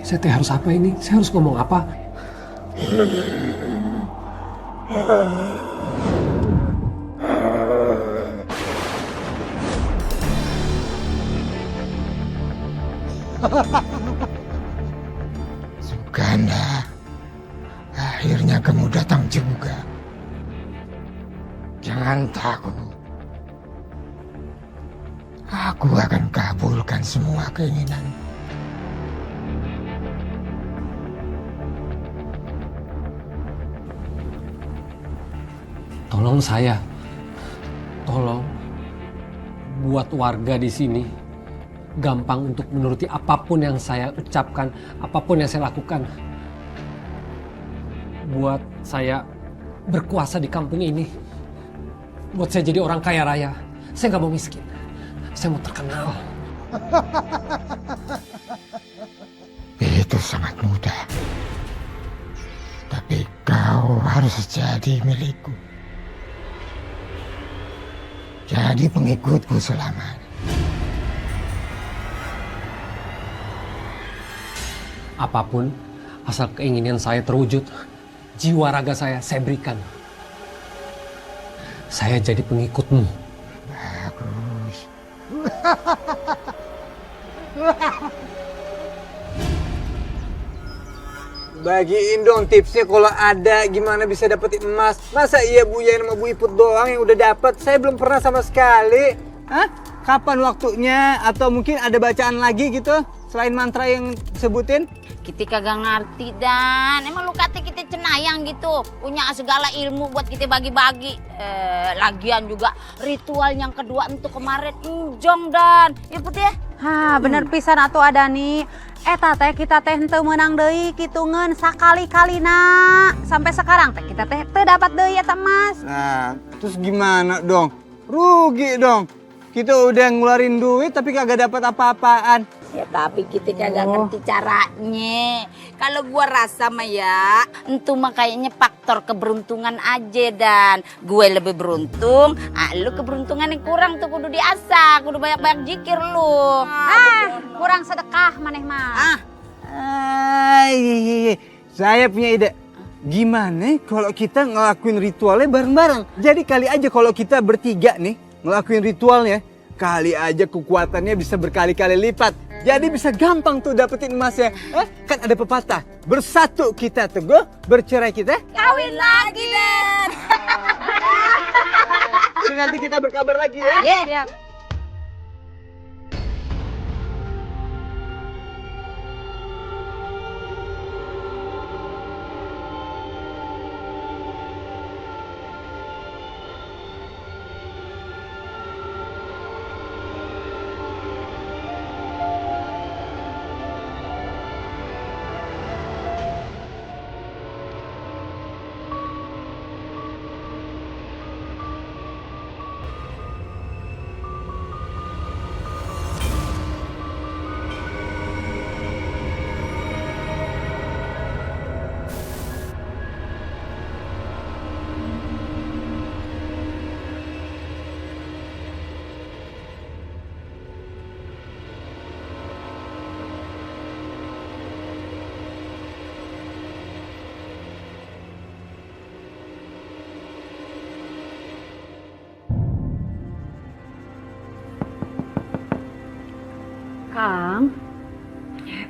Saya teh harus apa ini? Saya harus ngomong apa? Suganda, akhirnya kamu datang juga. Jangan takut. Aku akan kabulkan semua keinginan. Tolong saya, tolong buat warga di sini gampang untuk menuruti apapun yang saya ucapkan, apapun yang saya lakukan. Buat saya berkuasa di kampung ini, buat saya jadi orang kaya raya. Saya nggak mau miskin, saya mau terkenal. Itu sangat mudah. Tapi kau harus jadi milikku. Jadi pengikutku selamanya. Apapun, asal keinginan saya terwujud, jiwa raga saya berikan. Saya jadi pengikutmu. Bagus. Bagiin dong tipsnya kalau ada gimana bisa dapetin emas. Masa iya Bu Yain sama Bu Iput doang yang udah dapet? Saya belum pernah sama sekali. Hah? Kapan waktunya? Atau mungkin ada bacaan lagi gitu selain mantra yang sebutin? Kita kagak ngerti Dan. Emang lu kata kita cenayang gitu, punya segala ilmu buat kita bagi-bagi. Lagian juga ritual yang kedua untuk kemarin enjong Dan. Ya Put ya? Hah, bener pisan atuh ada nih. Eta teh kita teh henteu menang deui kitu ngeun sakali-kalina. Sampai sekarang teh kita teh teu dapat deui eta emas. Nah, terus gimana dong? Rugi dong. Kita udah ngeluarin duit tapi kagak dapat apa-apaan. Ya tapi kita kagak ngerti caranya. Kalau gua rasa mah ya, entu mah kayaknya faktor keberuntungan aja Dan. Gue lebih beruntung, lu keberuntungannya kurang tuh kudu diasah, kudu banyak-banyak zikir lu. Kurang sedekah maneh mah. Iya. Saya punya ide. gimana kalau kita ngelakuin ritualnya bareng-bareng? Jadi kali aja kalau kita bertiga nih ngelakuin ritualnya, kali aja kekuatannya bisa berkali-kali lipat. Jadi bisa gampang tuh dapetin emasnya. Kan ada pepatah, bersatu kita teguh, bercerai kita Kawin lagi, Den. nanti kita berkabar lagi ya. Iya.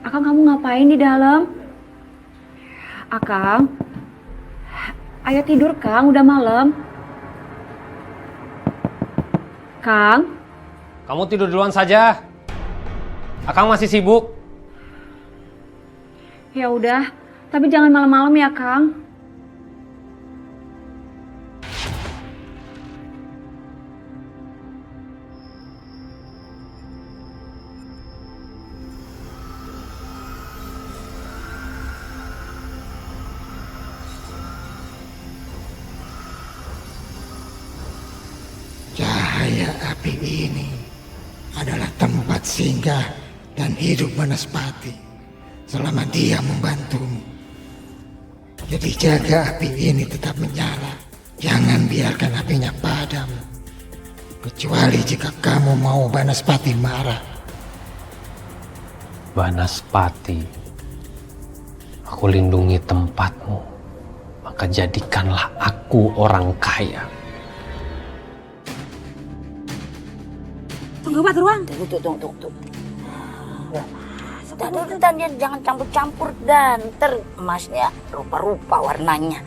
Akang, kamu ngapain di dalam? Akang, ayo tidur Kang, udah malam. Kang, Kamu tidur duluan saja. Akang masih sibuk. ya udah, tapi jangan malam-malam ya Kang. Cahaya api ini adalah tempat singgah dan hidup Banaspati selama dia membantumu. Jadi jaga api ini tetap menyala. Jangan biarkan apinya padam. Kecuali jika kamu mau Banaspati marah. Banaspati, aku lindungi tempatmu, maka jadikanlah aku orang kaya. Tunggu Pak Ruang. Tunggu. Dan dia jangan campur-campur dan ntar emasnya rupa-rupa warnanya.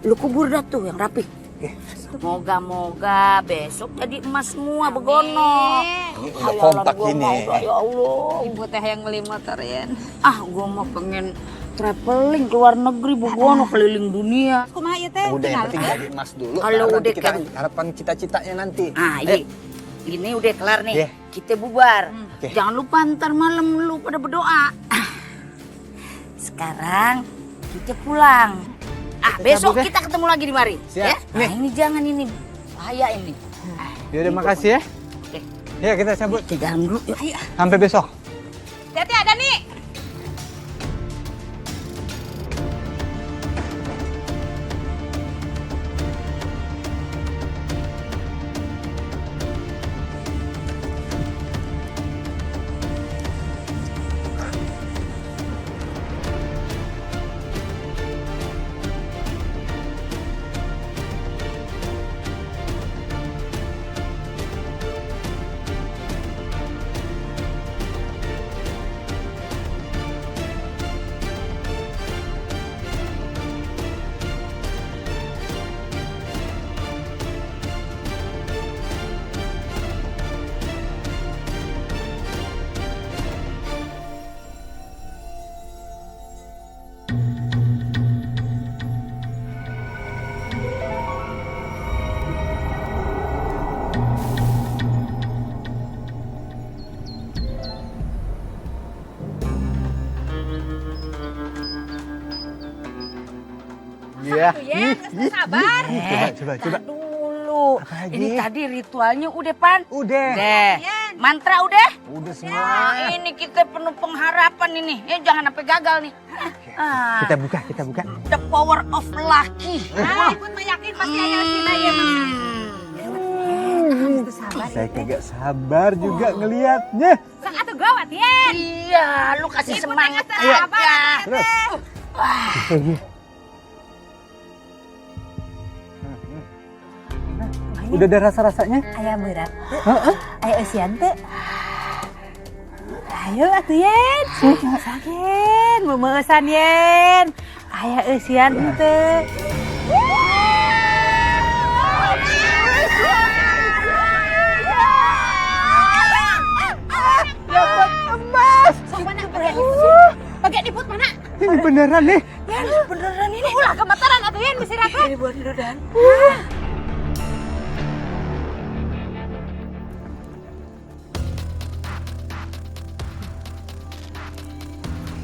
Lu kubur dah tuh yang rapi. Moga-moga besok jadi emas semua begono. Udah kompak ini. Ya Allah. Ibu teh yang beli motor ya. Gua mau pengen traveling ke luar negeri begono keliling dunia. Kumaha ieu teh? Udah yang penting jadi emas dulu. Kalau Nanti udah kita kan. harapan cita-citanya nanti. Ini udah kelar nih. Yeah. Kita bubar. Oke. Jangan lupa ntar malam lu pada berdoa. Sekarang kita pulang. Besok cabut ya? kita ketemu lagi di mari. Siap. Ya? Nih. Ini jangan ini. Bahaya ini. Yaudah makasih ya. Oke. Ya kita cabut. Ke dalam dulu. Yuk. Sampai besok. Hati-hati ada nih. Iya. Sabar. Coba. Dulu. Apalagi? Ini tadi ritualnya udah Pan? Udah. Mantra udah? Udah semua. Ini kita penuh pengharapan ini. Jangan sampai gagal nih. Kita buka. The power of lucky. Ibu mah yakin pasti aya sina ya Mas. Saya kagak sabar juga ngelihatnya. Sang atuh gawat Yen. Iya, lu kasih semangat Sabar. aja. Terus. Udah ada rasa-rasanya? Aya berat. Aya eusian teu. Ayo atuh Yen. Saken, memeusan Yen. Aya eusian teu. Dapat emas. Sok mana berat? Pakai diput mana? Ini beneran nih. Yen, beneran ini. Ulah gemetaran atuh Yen bisi raka. Ini buat dodan.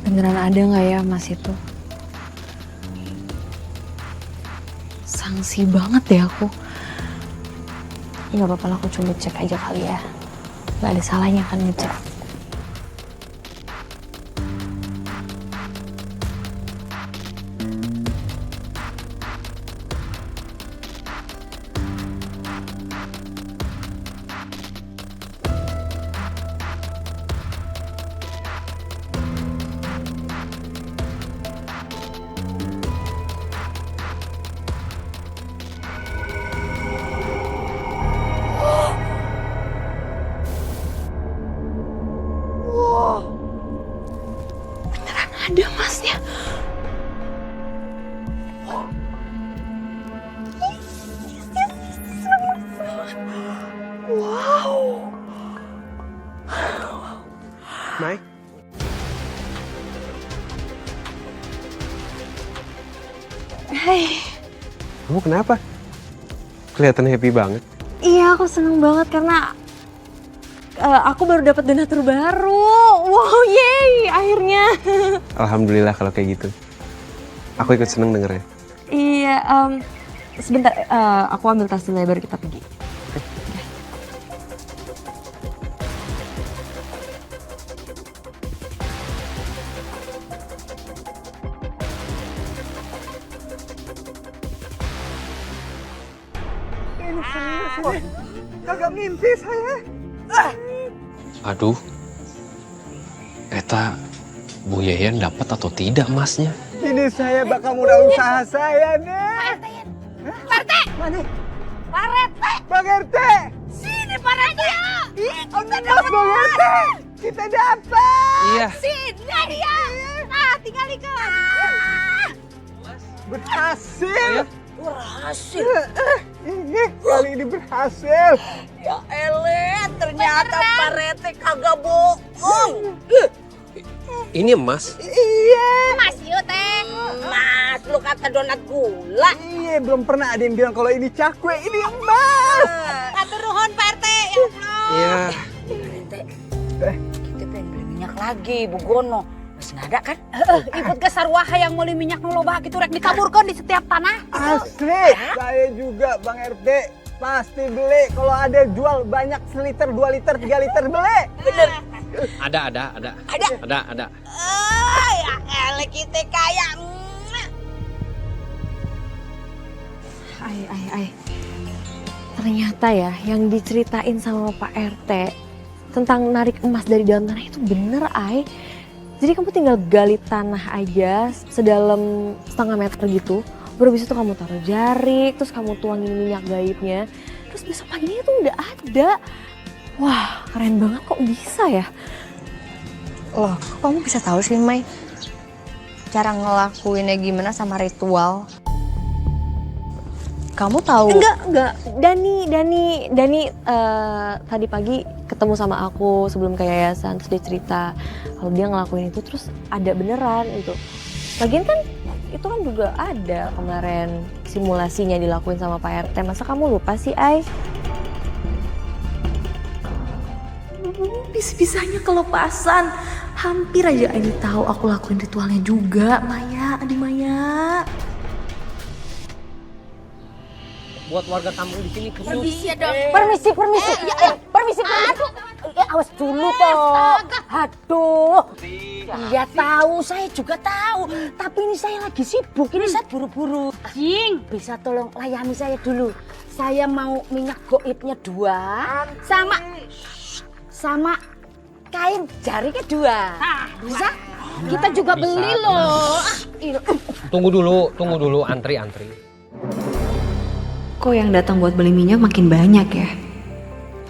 Beneran ada nggak ya Mas itu? Sangsi banget deh aku. Nggak apa-apa lah, aku coba cek aja kali ya. Nggak ada salahnya kan ngecek. Ada emasnya. Wow. Mai? Hai. Kamu kenapa? Kelihatan happy banget. Iya, aku seneng banget karena aku baru dapat donatur baru. Wow, yeay, akhirnya. Alhamdulillah kalau kayak gitu. Aku ikut seneng dengernya. Iya, sebentar, aku ambil tas dulu ya, baru kita pergi. Kagak mimpi saya. Aduh, eta Bu Yeyen dapat atau tidak emasnya? Ini saya bakal modal usaha saya nih. Pak RT. Mana? Pak RT. Bang RT. Sini Pak RT. Kita Emas dapat Bang RT. Kita dapat. Iya. Sini dia. Nah, tinggal ikut. Berhasil. Berhasil. Ini kali ini berhasil. Ya elet, ternyata Pak Rete kagak bohong. Ini emas. Iya. Mas yuk teh. Mas, lu kata donat gula. Iya, belum pernah ada yang bilang kalau ini cakwe, ini emas. Atur nuhun Pak RT. Ya Allah. Iya. Rete, kita pengen beli minyak lagi, Bu Gono. Masih nggak ada kan? Ikut ke sarwaha yang meuli minyak nu loba gitu rek ditaburkan di setiap tanah. Asli, saya juga Bang RT pasti beli. Kalau ada jual banyak 1 liter, 2 liter, 3 liter beli. Bener. Ada. Ada. Ya elet kita kaya. Ay. Ternyata ya yang diceritain sama Pak RT tentang narik emas dari dalam tanah itu bener, Ay. Jadi kamu tinggal gali tanah aja sedalam 1/2 meter gitu. Baru bisa tuh kamu taruh jarik, terus kamu tuangin minyak gaibnya. Terus besok paginya tuh udah ada. Wah, keren banget, kok bisa ya? Loh, kok kamu bisa tahu sih, Mai? Cara ngelakuinnya gimana sama ritual? Kamu tahu? Enggak. Dani tadi pagi ketemu sama aku sebelum ke yayasan, terus dia cerita kalau dia ngelakuin itu terus ada beneran gitu. Lagian kan itu kan juga ada kemarin simulasinya dilakuin sama Pak RT. Masa kamu lupa sih, Ai? Bisa-bisanya kelepasan. Hampir aja Aini tahu aku lakuin ritualnya juga, Maya, adik Maya. Buat warga kampung di sini khusus. Permisi ya dong. Permisi. Permisi. Awas dulu toh. Aduh. Ya tahu, saya juga tahu. Tapi ini saya lagi sibuk. Ini saya buru-buru. Jing. Bisa tolong layani saya dulu. Saya mau minyak goibnya 2 sama kain jariknya 2. Bisa? Kita juga Bisa, beli loh. Tunggu dulu, antri. Kok yang datang buat beli minyak makin banyak ya?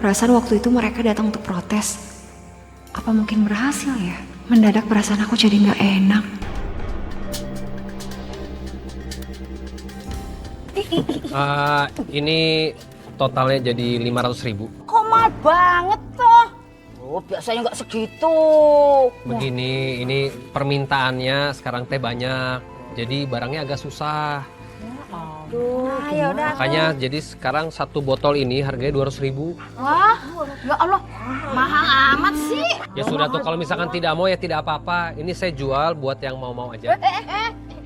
Perasaan waktu itu mereka datang untuk protes. Apa mungkin berhasil ya? Mendadak perasaan aku jadi nggak enak. Ini totalnya jadi 500.000. Kok mahal banget toh? Oh, biasanya nggak segitu. Begini, ini permintaannya sekarang teh banyak. Jadi barangnya agak susah. Nah, ya udah. Makanya jadi sekarang satu botol ini harganya 200.000. Wah, ya Allah, mahal amat sih. Ya sudah tuh, kalau misalkan tidak mau ya tidak apa-apa. Ini saya jual buat yang mau-mau aja.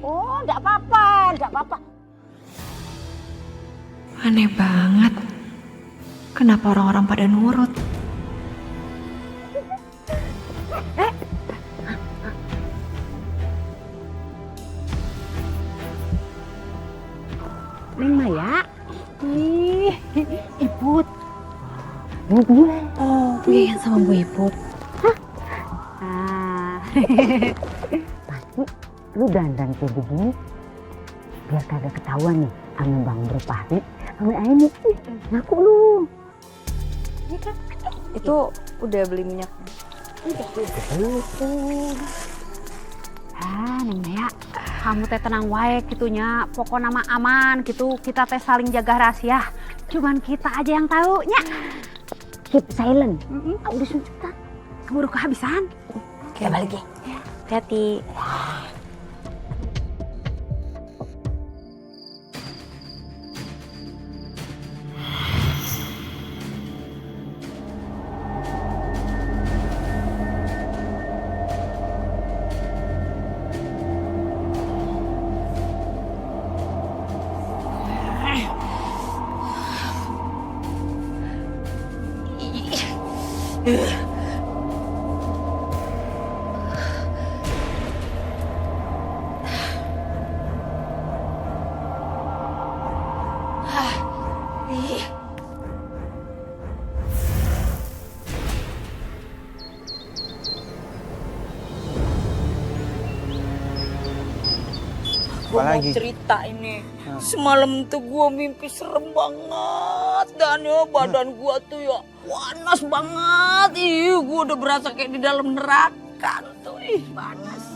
Oh, enggak apa-apa, enggak apa-apa. Aneh banget. Kenapa orang-orang pada nurut? Neng Maya. Ih, Iput. Oh, Bu Yayan sama Bu Iput. Ah. Pasti lu dandan kayak begini biar kagak ketahuan nih sama Bang Bro Fahri sama Aini. Ngaku lu. Itu udah beli minyak. Neng Maya, kamu teh tenang wae gitunya. Pokoknya mah aman gitu. Kita teh saling jaga rahasia. Cuman kita aja yang tahu nya. Keep silent. Udah suncukan. Keburu kehabisan. Kita balik ya. Hati-hati. Gue mau Apalagi? cerita ini. Semalam tuh gue mimpi serem banget. Dan ya badan gue tuh ya panas banget. Ih, gue udah berasa kayak di dalam neraka tuh. Ih, panas.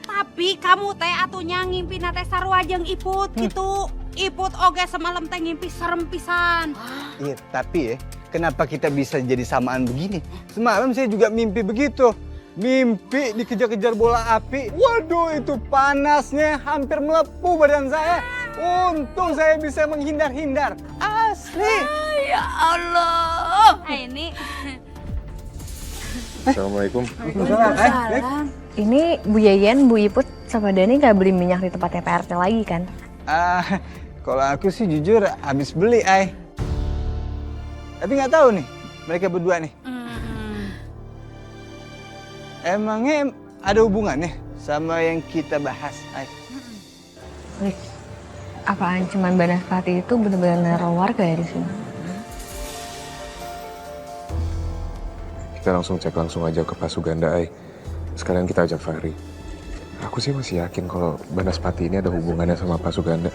Tapi kamu teh atunya ngimpi nate sarua jeung Iput gitu. Iput oge semalam teh ngimpi serem pisan. Iya, tapi ya, kenapa kita bisa jadi samaan begini? Semalam saya juga mimpi begitu. Mimpi dikejar-kejar bola api. Waduh, itu panasnya hampir melepuh badan saya. Untung saya bisa menghindar-hindar. Asli. Ya Allah. Ini Assalamualaikum. Ini Bu Yayan, Bu Iput, sama Dani nggak beli minyak di tempatnya Pak RT lagi kan? Kalau aku sih jujur habis beli, Ay. Tapi nggak tahu nih, mereka berdua nih. Emangnya ada hubungannya sama yang kita bahas, Ay? Rik, apaan cuman Banaspati itu bener-bener neror warga ya di sini? Kita langsung cek langsung aja ke Pak Suganda, Ay. Sekalian kita ajak Fahri. Aku sih masih yakin kalau Banaspati ini ada hubungannya sama Pak Suganda.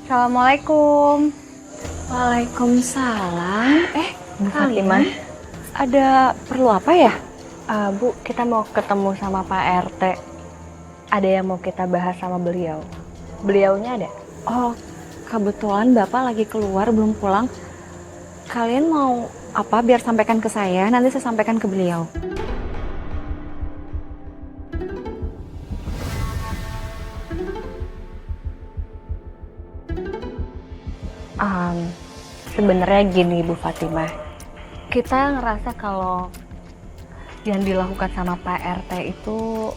Assalamualaikum. Waalaikumsalam. Bu Fatimah. Ada perlu apa ya? Bu, kita mau ketemu sama Pak RT. Ada yang mau kita bahas sama beliau. Beliaunya ada? Oh, kebetulan Bapak lagi keluar belum pulang. Kalian mau apa biar sampaikan ke saya, nanti saya sampaikan ke beliau. Sebenarnya gini Bu Fatimah. Kita ngerasa kalau yang dilakukan sama Pak RT itu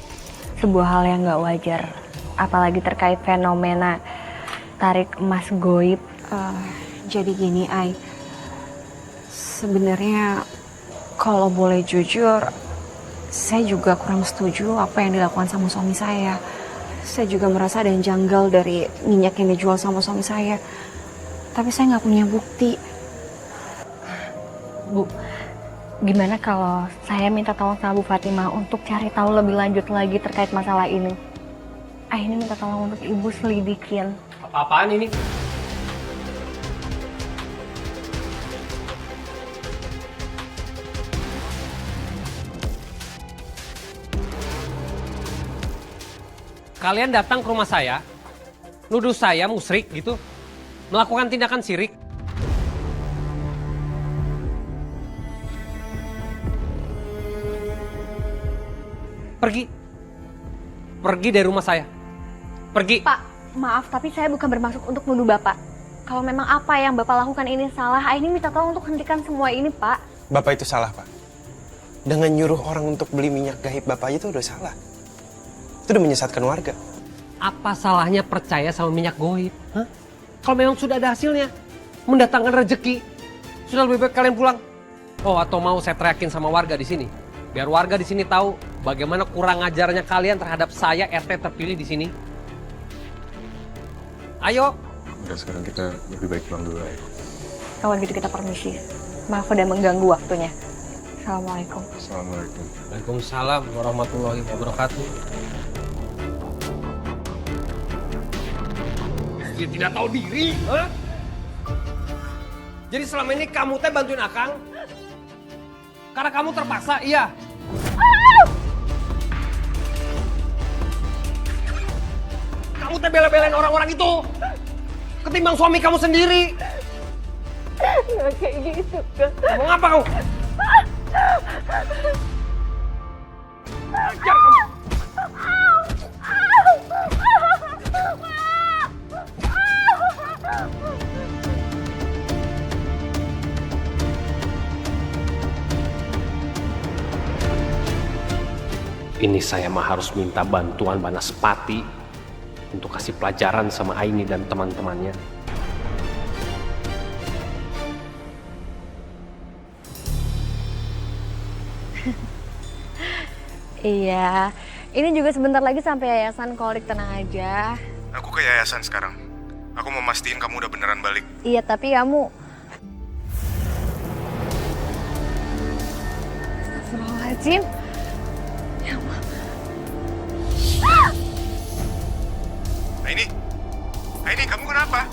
sebuah hal yang nggak wajar. Apalagi terkait fenomena tarik emas goib. Jadi gini, Ai. Sebenarnya kalau boleh jujur, saya juga kurang setuju apa yang dilakukan sama suami saya. Saya juga merasa ada yang janggal dari minyak yang dijual sama suami saya. Tapi saya nggak punya bukti. Bu, gimana kalau saya minta tolong sama Bu Fatimah untuk cari tahu lebih lanjut lagi terkait masalah ini? Aini minta tolong untuk ibu selidikin. Apa-apaan ini? Kalian datang ke rumah saya, nuduh saya musyrik gitu, melakukan tindakan syirik. Pergi. Pergi dari rumah saya. Pergi. Pak, maaf tapi saya bukan bermaksud untuk nuduh Bapak. Kalau memang apa yang Bapak lakukan ini salah, Aini minta tolong untuk hentikan semua ini, Pak. Bapak itu salah, Pak. Dengan nyuruh orang untuk beli minyak gaib Bapak aja itu udah salah. Itu udah menyesatkan warga. Apa salahnya percaya sama minyak goib? Hah? Kalau memang sudah ada hasilnya, mendatangkan rezeki, sudah lebih baik kalian pulang. Oh, atau mau saya teriakin sama warga di sini, biar warga di sini tahu bagaimana kurang ajarnya kalian terhadap saya RT terpilih di sini. Ayo. Udah, sekarang kita lebih baik pulang dulu aja. Kalau gitu kita permisi. Maaf udah mengganggu waktunya. Assalamualaikum. Assalamualaikum. Waalaikumsalam warahmatullahi wabarakatuh. Dia tidak tahu diri, huh? Jadi selama ini kamu teh bantuin Akang? Karena kamu terpaksa, iya. Kamu teh bela-belain orang-orang itu ketimbang suami kamu sendiri. Nggak kayak gitu, Kak. Mau ngapa kamu? Ajar kamu. Ini saya mah harus minta bantuan Banaspati untuk kasih pelajaran sama Aini dan teman-temannya. Iya, ini juga sebentar lagi sampai yayasan, Kolik, tenang aja. Aku ke yayasan sekarang. Aku mau mastiin kamu udah beneran balik. Iya, tapi kamu... Astagfirullahaladzim. Ya Allah. Aini, kamu kenapa?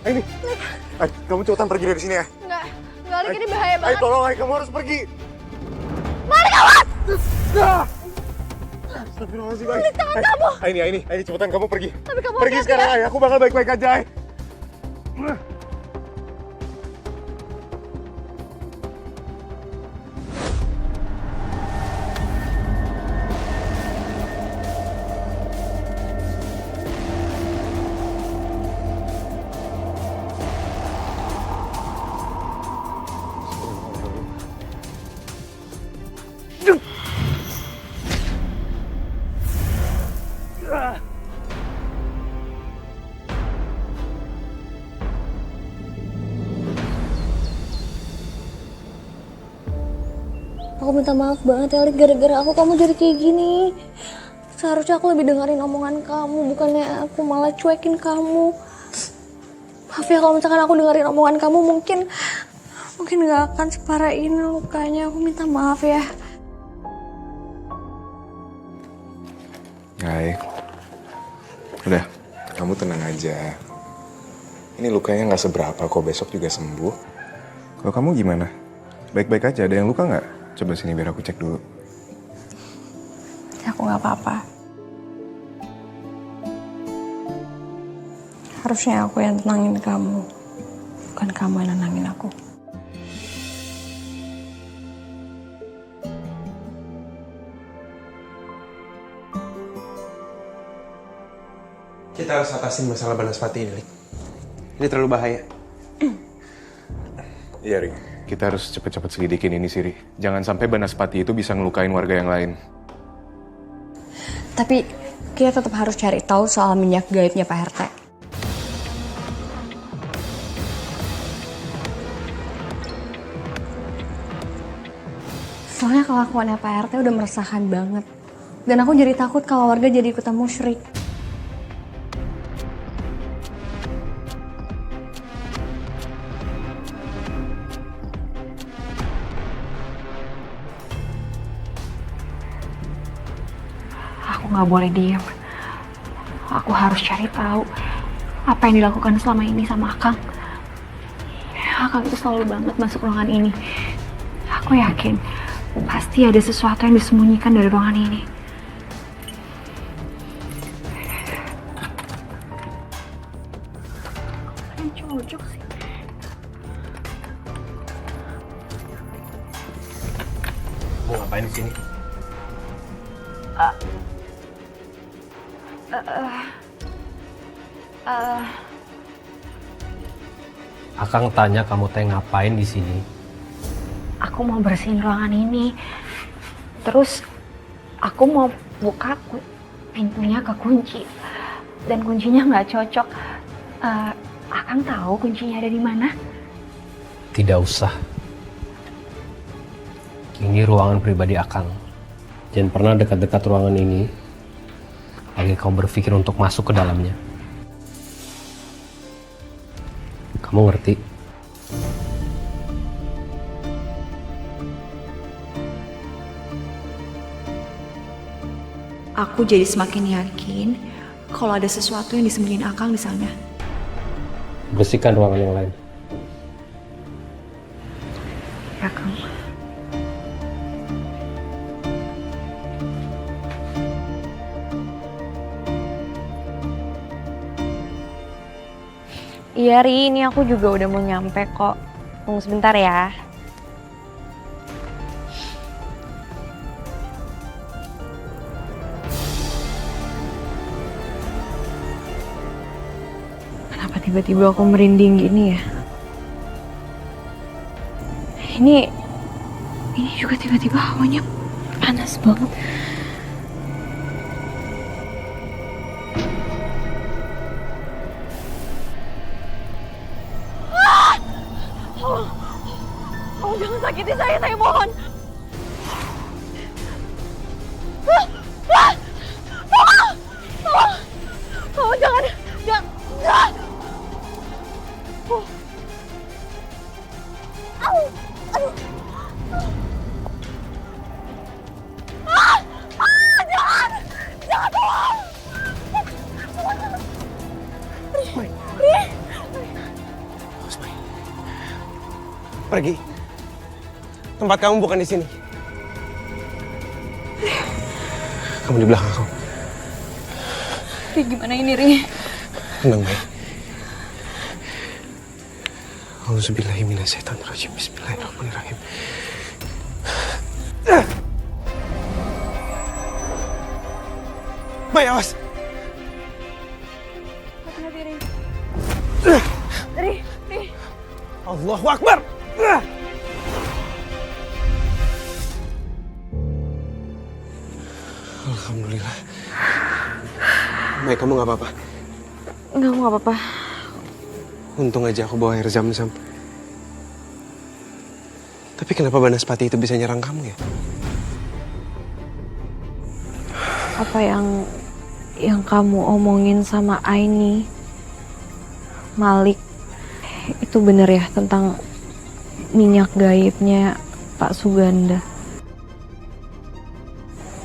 Aini, kamu cepetan pergi dari sini ya. Enggak, Alik, ini bahaya banget. Tolong, kamu harus pergi. Malik, awas! Astagfirullahaladzim, Malik, tangan kamu! Aini, cepetan kamu pergi. Tapi kamu Pergi hati-hati sekarang, ya. Ay. Aku bakal baik-baik aja, Ay. Aku minta maaf banget ya, Lik, gara-gara aku kamu jadi kayak gini. Seharusnya aku lebih dengerin omongan kamu, bukannya aku malah cuekin kamu. Maaf ya kalau misalkan aku dengerin omongan kamu, mungkin gak akan separah ini lukanya. Aku minta maaf ya. Hai. Udah, kamu tenang aja. Ini lukanya nggak seberapa kok, besok juga sembuh. Kalau kamu gimana? Baik-baik aja, ada yang luka nggak? Coba sini biar aku cek dulu. Aku gak apa-apa. Harusnya aku yang tenangin kamu, bukan kamu yang nenangin aku. Kita harus atasin masalah Banaspati ini, Lik. Ini terlalu bahaya. Iya, Ri. Kita harus cepet-cepet selidikin ini sih, Ri. Jangan sampai Banaspati itu bisa ngelukain warga yang lain. Tapi kita tetap harus cari tahu soal minyak gaibnya Pak RT. Soalnya kelakuannya Pak RT udah meresahkan banget. Dan aku jadi takut kalau warga jadi ikutan musyrik. nggak boleh diam. Aku harus cari tahu apa yang dilakukan selama ini sama Akang. Akang itu selalu banget masuk ruangan ini. Aku yakin pasti ada sesuatu yang disembunyikan dari ruangan ini. Yang cocok sih. Mau ngapain di sini? Akang tanya kamu teh ngapain di sini? Aku mau bersihin ruangan ini. Terus aku mau buka pintunya kekunci. Dan kuncinya nggak cocok. Akang tahu kuncinya ada di mana? Tidak usah. Ini ruangan pribadi Akang. Jangan pernah dekat-dekat ruangan ini. Lagi kamu berpikir untuk masuk ke dalamnya. Kamu ngerti? Aku jadi semakin yakin kalau ada sesuatu yang disembunyiin Akang di sana. Bersihkan ruangan yang lain. Ya, Kang. Iya Ri, ini aku juga udah mau nyampe kok. Tunggu sebentar ya. Kenapa tiba-tiba aku merinding gini ya? Ini juga tiba-tiba hawanya panas banget. Oh, jangan sakiti saya mohon. Tolong, jangan. Aduh. Jangan tolong. Pergi. Tempat kamu bukan di sini. Kamu di belakang aku. Ri, gimana ini, Ri? Tenang, Mai. Auzubillahiminasyaitonirrajim. Bismillahirrahmanirrahim. Mai, awas. Hati-hati, Ri. Ri. Allahu Akbar. Alhamdulillah. Mai, kamu gak apa-apa? Enggak, aku nggak apa-apa. Untung aja aku bawa air zam-zam. Tapi kenapa Banaspati itu bisa nyerang kamu ya? Apa yang kamu omongin sama Aini, Malik, itu bener ya tentang minyak gaibnya Pak Suganda?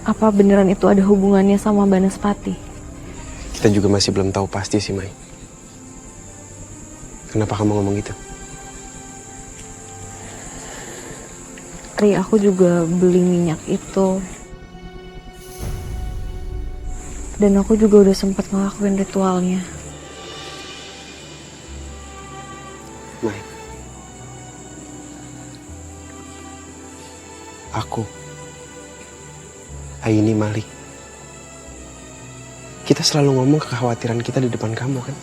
Apa beneran itu ada hubungannya sama Banaspati? Kita juga masih belum tahu pasti sih, Mai. Kenapa kamu ngomong gitu? Ri, aku juga beli minyak itu. Dan aku juga udah sempat ngelakuin ritualnya. Mai. Aku. Aini, Malik. Kita selalu ngomong kekhawatiran kita di depan kamu kan?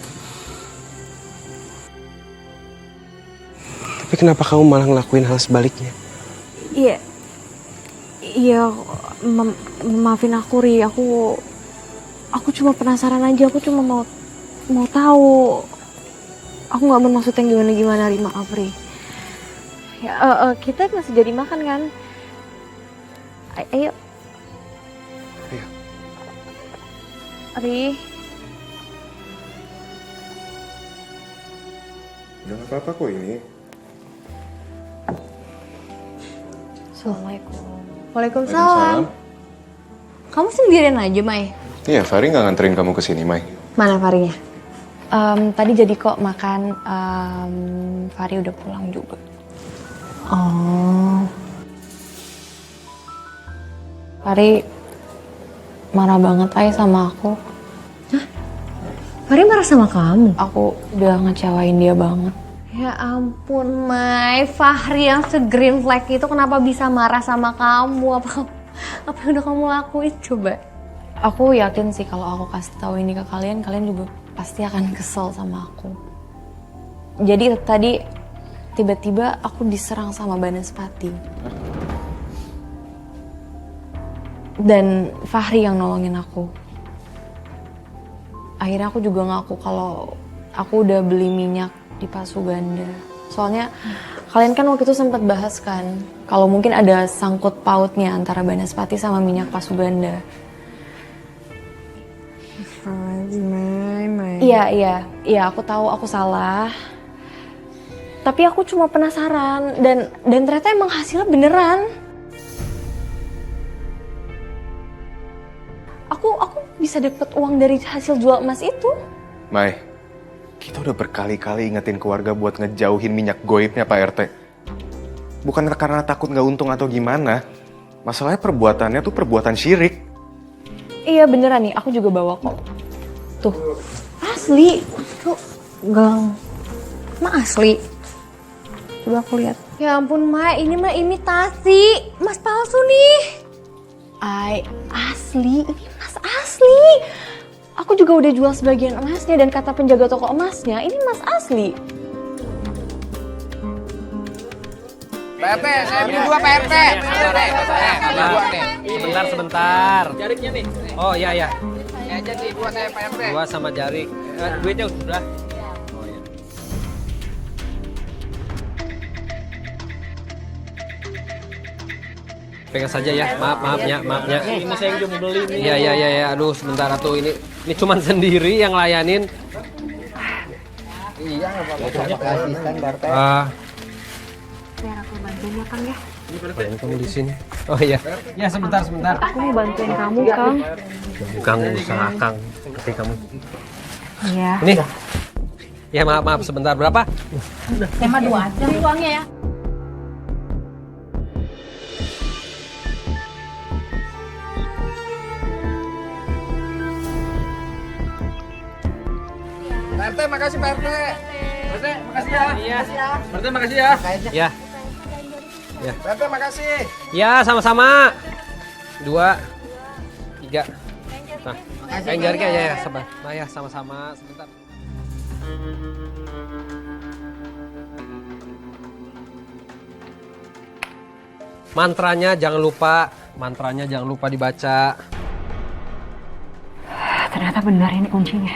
Tapi kenapa kamu malah ngelakuin hal sebaliknya? Iya, maafin aku, Ri. Aku cuma penasaran aja. Aku cuma mau tahu. Aku nggak bermaksud yang gimana-gimana, Ri. Maaf, Ri. Ya, kita masih jadi makan kan? Ayo. Ayo. Ri. Udah gak apa-apa kok ini. Assalamualaikum. Waalaikumsalam. Kamu sendirian aja, Mai? Iya, Fahri nggak nganterin kamu ke sini, Mai. Mana Fahrinya? Tadi jadi kok makan, Fahri udah pulang juga. Oh. Fahri marah banget sama aku. Hah? Fahri marah sama kamu? Aku udah ngecewain dia banget. Ya ampun, Mai. Fahri yang se-green flag itu kenapa bisa marah sama kamu? Apa yang udah kamu lakuin coba? Aku yakin sih kalau aku kasih tahu ini ke kalian, kalian juga pasti akan kesel sama aku. Jadi tadi tiba-tiba aku diserang sama Banaspati. Dan Fahri yang nolongin aku. Akhirnya aku juga ngaku kalau aku udah beli minyak di Pasuganda. Soalnya kalian kan waktu itu sempat bahas kan kalau mungkin ada sangkut pautnya antara Banaspati sama minyak Pasuganda. Iya, aku tahu aku salah. Tapi aku cuma penasaran dan ternyata emang hasilnya beneran. Aku bisa dapet uang dari hasil jual emas itu. Mai, kita udah berkali-kali ingetin keluarga buat ngejauhin minyak goibnya Pak RT. Bukan karena takut nggak untung atau gimana. Masalahnya perbuatannya tuh perbuatan syirik. Iya beneran nih, aku juga bawa kok. Tuh, asli. Tuh, gang. Ma asli. Coba aku lihat. Ya ampun, Ma, ini mah imitasi. Mas palsu nih. Asli. Ini mas asli. Aku juga udah jual sebagian emasnya dan kata penjaga toko emasnya, ini mas asli. PRT, saya beli 2 PRT. Sebentar. Jariknya nih. Oh iya. Ya aja sih 2 saya PRT. 2 sama jarik. Duitnya udah. Oh iya. Pegang saja ya. Maafnya. Ini saya yang mau beli nih. Iya. Aduh, sebentar atuh ini cuman sendiri yang layanin. Iya, terima kasih kan PRT. Biar aku bantuin ya, Kang ya. Ngapain kamu di sini? Oh iya. Ya sebentar. Aku mau bantuin kamu, Kang. Kang usaha Kang. Tapi kamu. Iya. Ini. Ya maaf sebentar berapa? Tema 2 aja uangnya ya. PRT, makasih PRT. PRT, makasih ya. Iya. PRT, makasih ya. Ya. PRT, makasih. Ya sama-sama. 2, 3. Nah, kain jarik aja ya, sabar. Nah ya sama-sama sebentar. Mantranya jangan lupa dibaca. Ternyata benar ini kuncinya.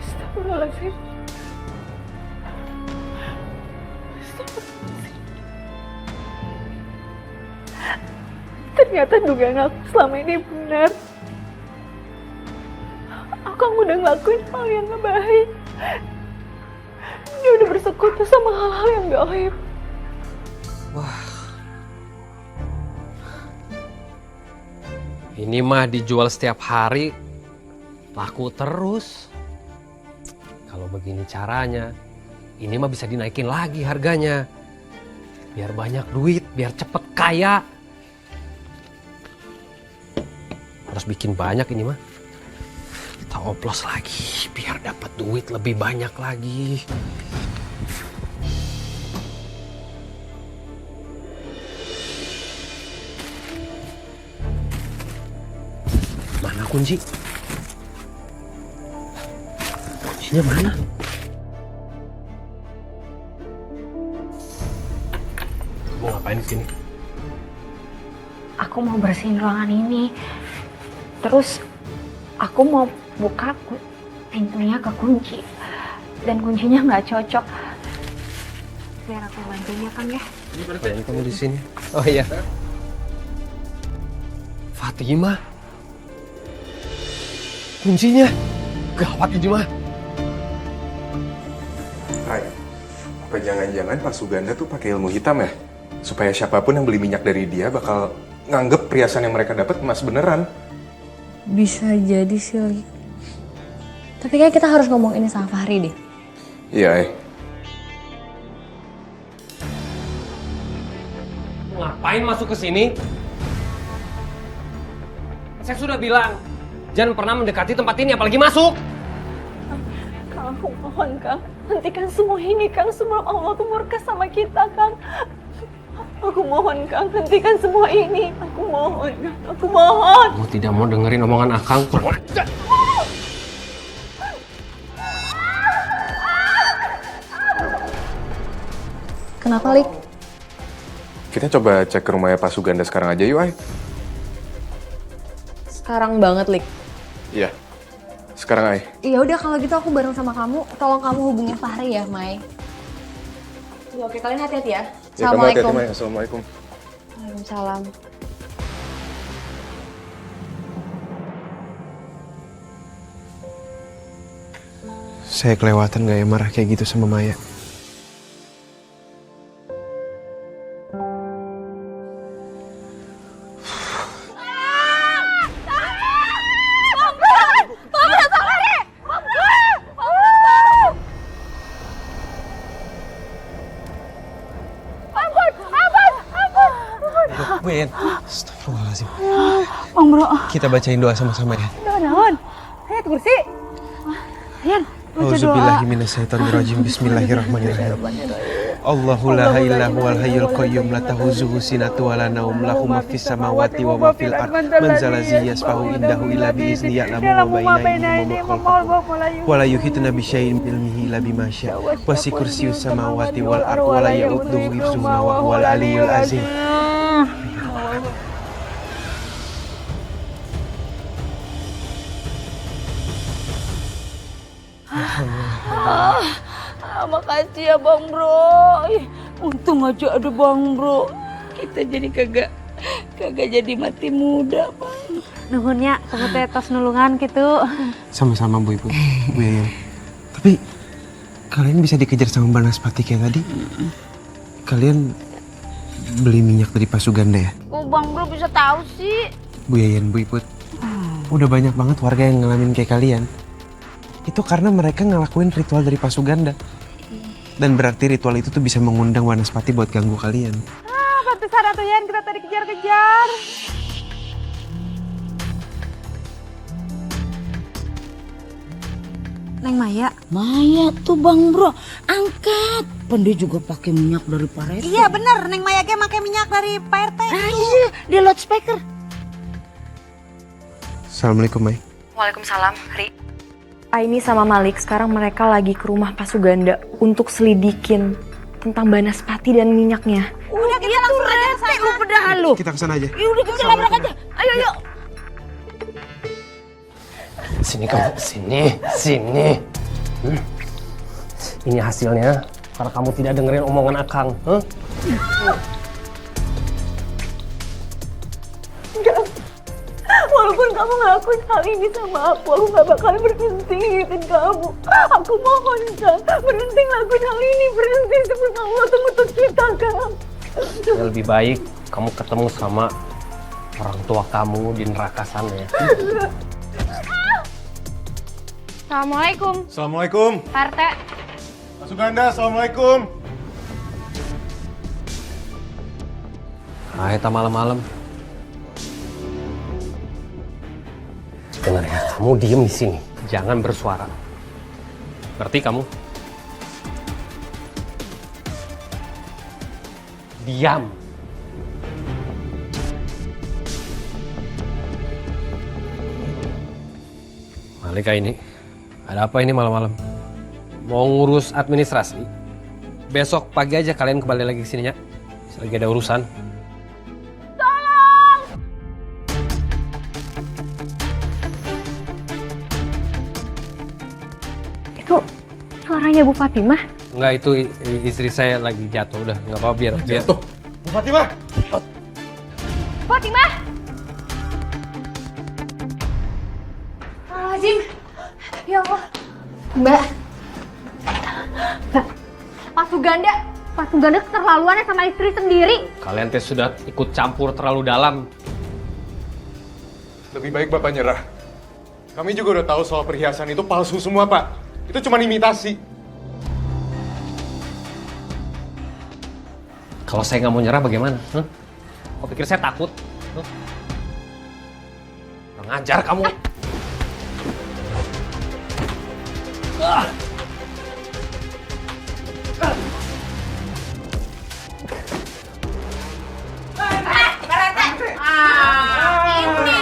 Astagfirullahaladzim. Ternyata dugaan aku selama ini benar. Aku udah ngelakuin hal yang gak baik. Dia udah bersekutu sama hal-hal yang gaib. Wah. Ini mah dijual setiap hari, laku terus. Kalau begini caranya, ini mah bisa dinaikin lagi harganya. Biar banyak duit, biar cepet kaya. Harus bikin banyak ini mah. Kita oplos lagi, biar dapat duit lebih banyak lagi. Mana kunci? Kuncinya mana? Mau ngapain di sini? Aku mau bersihin ruangan ini. Terus aku mau buka pintunya kekunci. Dan kuncinya nggak cocok. Biar aku bantuin ya, Kang ya. Ngapain kamu di sini? Oh iya. Fatimah? Kuncinya? Gawat ini mah. Hai, apa jangan-jangan Pak Suganda tuh pakai ilmu hitam ya? Supaya siapapun yang beli minyak dari dia bakal nganggep perhiasan yang mereka dapat emas beneran. Bisa jadi sih, Li. Tapi kayak kita harus ngomong ini sama Fahri deh. Iya, Ngapain masuk ke sini? Saya sudah bilang, jangan pernah mendekati tempat ini apalagi masuk. Kang, aku mohon Kang, hentikan semua ini Kang, sebelum Allah tuh murka sama kita Kang. Aku mohon Kang, hentikan semua ini. Aku mohon, aku mohon. Kamu tidak mau dengerin omongan Akang, kurang ajar. Kenapa, Lik? kita coba cek ke rumahnya Pak Suganda sekarang aja yuk, Ay. Sekarang banget, Lik. Iya, sekarang, Ay. Ya udah kalau gitu aku bareng sama kamu. Tolong kamu hubungin Fahri ya, Mai. Ya, oke, kalian hati-hati ya. Ya, kamu hati-hati, Assalamualaikum. Mai. Assalamualaikum. Waalaikumsalam. Saya kelewatan gak ya marah kayak gitu sama Maya? Ben, astagfirullahaladzim. Bang Bro. Kita bacain doa sama-sama ya. Naon? Ayo kursi. Ayan, baca doa. Auzubillahiminasyaitonirrajim. Bismillahirrahmanirrahim. Allahu la ilaha huwal hayyul qayyum la ta'khuzuhu sinatun wa la naum lahu ma fis samawati wa ma fil ard man zalazi yasfahu indahu illa bi izni ya'lamu ma baina aydihim wa ma khalfahum wa la yuhituna bi syai'in min ilmihi illa bima syaa wa kursiyus samawati wal ard wa la ya'uduhu hifzuhuma wa huwal aliyyul azim. Makasih ya Bang Bro. Untung aja ada Bang Bro. Kita jadi kagak jadi mati muda, Bang. Nuhunnya, kamu teh tos nulungan gitu. Sama-sama Bu Ibu. Bu Yayan. Tapi kalian bisa dikejar sama Banaspati kayak tadi? Kalian beli minyak dari Pak Suganda ya? Kok Bang Bro bisa tahu sih? Bu Yayan, Bu Iput. Udah banyak banget warga yang ngalamin kayak kalian. Itu karena mereka ngelakuin ritual dari Pak Suganda. Dan berarti ritual itu tuh bisa mengundang Banaspati buat ganggu kalian. Pantesan atuh Yan, kita tadi kejar-kejar. Neng Maya. Maya tuh Bang Bro, angkat. Pandai juga pakai minyak dari Pak RT. Iya bener, Neng Maya ge pakai minyak dari Pak RT. Iya, di loudspeaker. Assalamualaikum, Mai. Waalaikumsalam, Ri. Aini sama Malik sekarang mereka lagi ke rumah Pak Suganda untuk selidikin tentang Banaspati dan minyaknya. Udah kita langsung aja ke sana. Lu pedahan lu. Kita kesana aja. Ya udah kita labrak aja. Ayo yuk. Sini kamu, sini. Ini hasilnya karena kamu tidak dengerin omongan Akang. Walaupun kamu ngelakuin hal ini sama aku gak bakal berhenti ngikutin kamu. Aku mohon, Kang, berhenti ngelakuin hal ini, berhenti sebelum Allah tuh ngutus kita, Kang. Ya lebih baik kamu ketemu sama orang tua kamu di neraka sana ya. Assalamualaikum. Assalamualaikum. Pak RT. Pak Suganda, assalamualaikum. Ah, eta malam-malam. Dengar ya, kamu diem di sini, jangan bersuara. Ngerti kamu? Diam. Malika ini, ada apa ini malam-malam? Mau ngurus administrasi? Besok pagi aja kalian kembali lagi ke sini ya. Lagi ada urusan. Itu suaranya Bu Fatimah. Enggak, itu istri saya lagi jatuh. Udah, nggak apa-apa, biar. Jatuh. Bu Fatimah. Fatimah. Astagfirullahaladzim. Ya Allah. Mbak. Pak Suganda keterlaluannya sama istri sendiri. Kalian teh sudah ikut campur terlalu dalam. Lebih baik Bapak nyerah. Kami juga udah tahu soal perhiasan itu palsu semua, Pak. Itu cuma imitasi. Kalau saya nggak mau nyerah bagaimana? Kau pikir saya takut? Ngajar kamu. Ini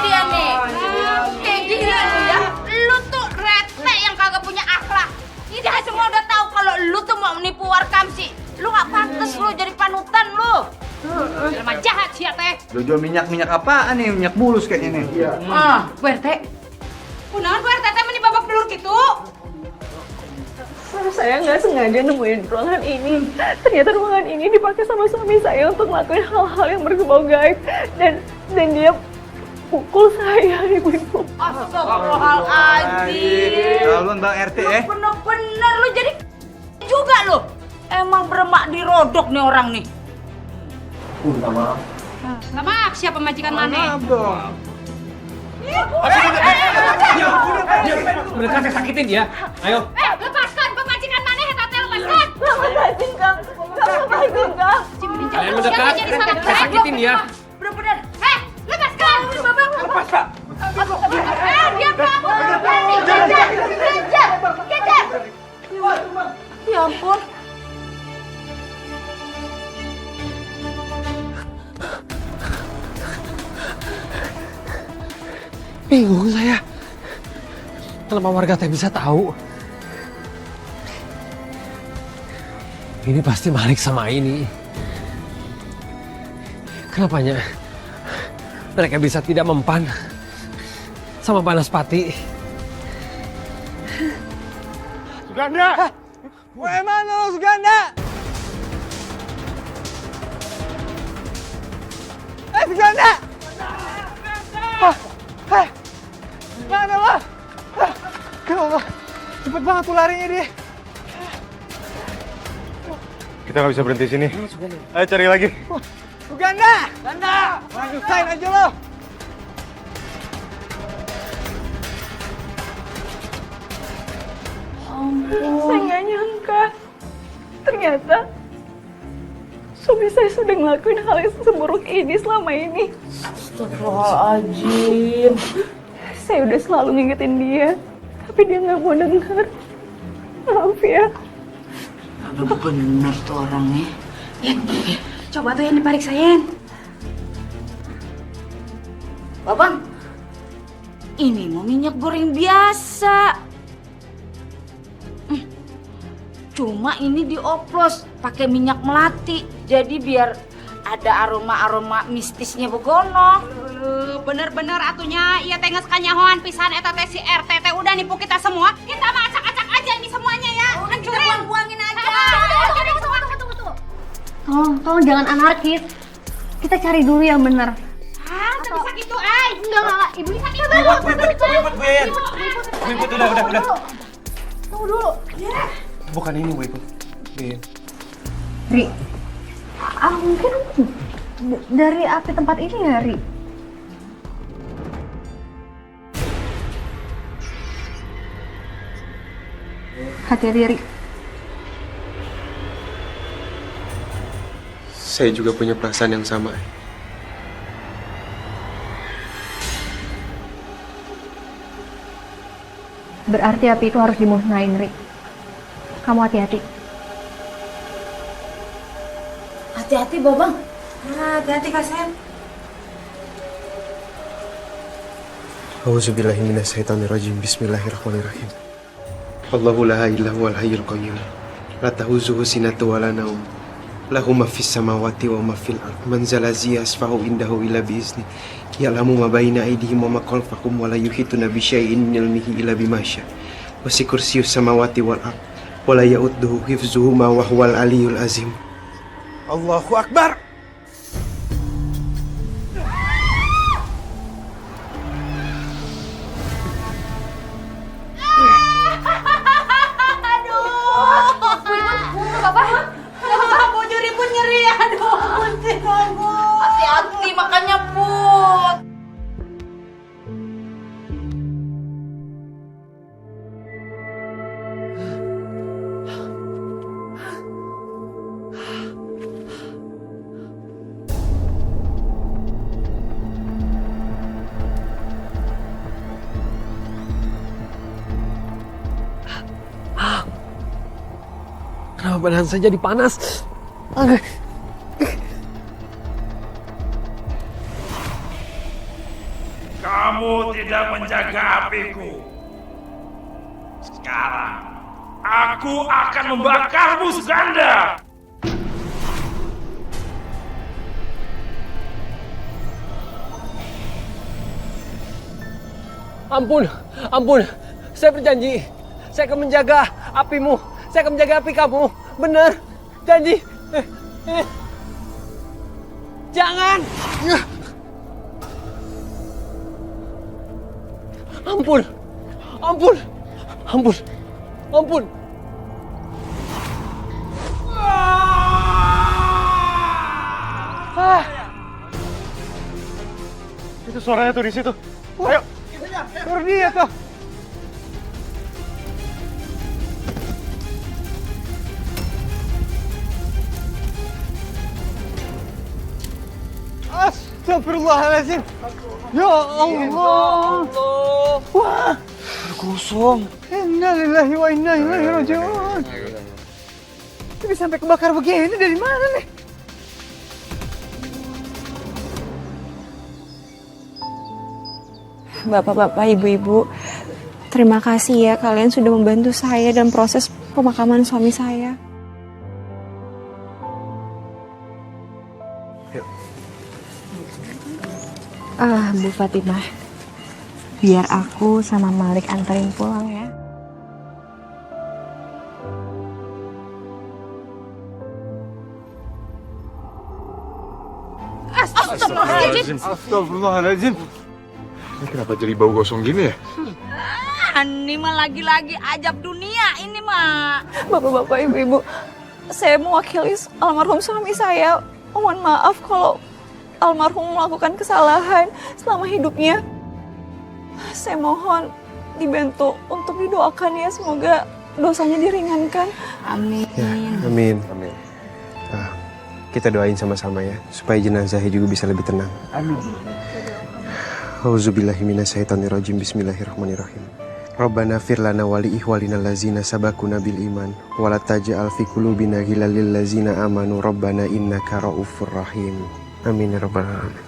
dia nih. Kayak gini lu ya. Lu tuh rete yang kagak punya akhlak. Ini semua udah tahu kalau lu tuh mau menipu warkam sih. Lu nggak pantas lu jadi panutan lu. Jelema jahat sih ya teh. Lo jual minyak apaan nih? Minyak bulus kayaknya nih. Bu RT. Kunaon Bu RT teh meni babak belur gitu? Saya nggak sengaja nemuin ruangan ini. Ternyata ruangan ini dipakai sama suami saya untuk ngelakuin hal-hal yang berbau gaib dan dia pukul saya, ibu-ibu. Astagfirullahaladzim. Laluan Bang RT Lu bener-bener lu jadi juga lu. Emang beremak dirodok nih orang nih. Minta maaf. Nggak maaf, siapa majikan mana? Maaf dong. Mereka saya sakitin dia. Ayo. Lepaskan pemajikan mana ya tante, lepaskan. Lepasin, Kang. Lepasin, Kang. Kalian mendekat, saya sakitin dia. Bener-bener. Lepaskan. Lepas, Pak. Diam kamu. Kejar. Ya ampun. Bingung saya. Kenapa warga teh bisa tahu? Ini pasti Malik sama ini. Kenapanya mereka bisa tidak mempan sama Banaspati? Suganda! Mana lo Suganda? Suganda! Mana lo? Ya Allah, cepet banget tuh larinya dia. Kita nggak bisa berhenti sini. Ayo cari lagi. Suganda! Lanjutin aja lo. Saya nggak nyangka. Ternyata suami saya sudah ngelakuin hal yang seburuk ini selama ini. Astagfirullahaladzim. Saya udah selalu ngingetin dia, tapi dia nggak mau dengar. Maaf ya. Bener tuh orangnya. Coba tuh yang diperiksain. Babang, ini mau minyak goreng biasa. Cuma ini dioplos pakai minyak melati. Jadi biar ada aroma-aroma mistisnya begono. Bener-bener atunya, iya teh geus kanyahoan pisan eta teh si RT teh udah nipu kita semua. Kita mah acak-acak aja ini semuanya ya. Kita buang-buangin aja. Tolong jangan anarkis. Kita cari dulu yang benar. Nggak bisa gitu, ay. Enggak. Ibu bisa gitu. Bu Yayan. Bu udah. Tunggu dulu. Bukan ini, Bu Iput. Ri, mungkin dari api tempat ini ya, Ri? Hati-hati, Ri. Saya juga punya perasaan yang sama. Berarti api itu harus dimusnahin, Ri. Kamu hati-hati. Hati-hati, Babang. Hati-hati, Kak Sen. Auzubillahi minasyaitonirrajim. Bismillahirrahmanirrahim. Allahu la ilaha illa huwal hayyul qayyum. La ta'khuzuhu sinatun wa la naum. Lahu ma fis samawati wa ma fil ardh. Man zalazi yasfahu indahu illa bi izni. Ya'lamu ma baina aydihim wa ma khalfahum wa la yuhituna bi syai'in min ilmihi illa bima syaa. Wasi kursiyyus samawati wal ardh. Wa la ya'udduhu hifzuhuma wa huwal aliyyul azim. Allahu akbar. badan saya jadi panas. Kamu tidak menjaga apiku. Sekarang, aku akan membakarmu seganda. Ampun, ampun. Saya berjanji. Saya akan menjaga apimu. Saya akan menjaga api kamu. Benar. Janji. Jangan. Ampun. Ampun. Ampun. Ampun. Itu suaranya tuh di situ. Ayo. Suruh dia tuh. Astagfirullahaladzim. Ya Allah. Wah. Kosong. Innalillahi wa inna ilaihi raji'un. Tapi sampai kebakar begini dari mana nih? Bapak-bapak, ibu-ibu, terima kasih ya kalian sudah membantu saya dalam proses pemakaman suami saya. Bu Fatimah, biar aku sama Malik anterin pulang ya. Astagfirullahaladzim. Astagfirullahaladzim. Ini kenapa jadi bau gosong gini ya? Ini mah lagi-lagi ajab dunia ini mah. Bapak-bapak, ibu-ibu, saya mewakili almarhum suami saya. Mohon maaf kalau almarhum melakukan kesalahan selama hidupnya. Saya mohon dibantu untuk didoakan ya, semoga dosanya diringankan. Amin. Ya, amin. Amin. Kita doain sama-sama ya, supaya jenazahnya juga bisa lebih tenang. Amin. Auzubillahi minasyaitonirrajim. Bismillahirrahmanirrahim. Rabbana fir lana wa li ihwalina allazina sabaquna bil iman wa la taj'al fi qulubina ghillan lil ladzina amanu rabbana innaka raufur rahim. Amin ya rabbal alamin.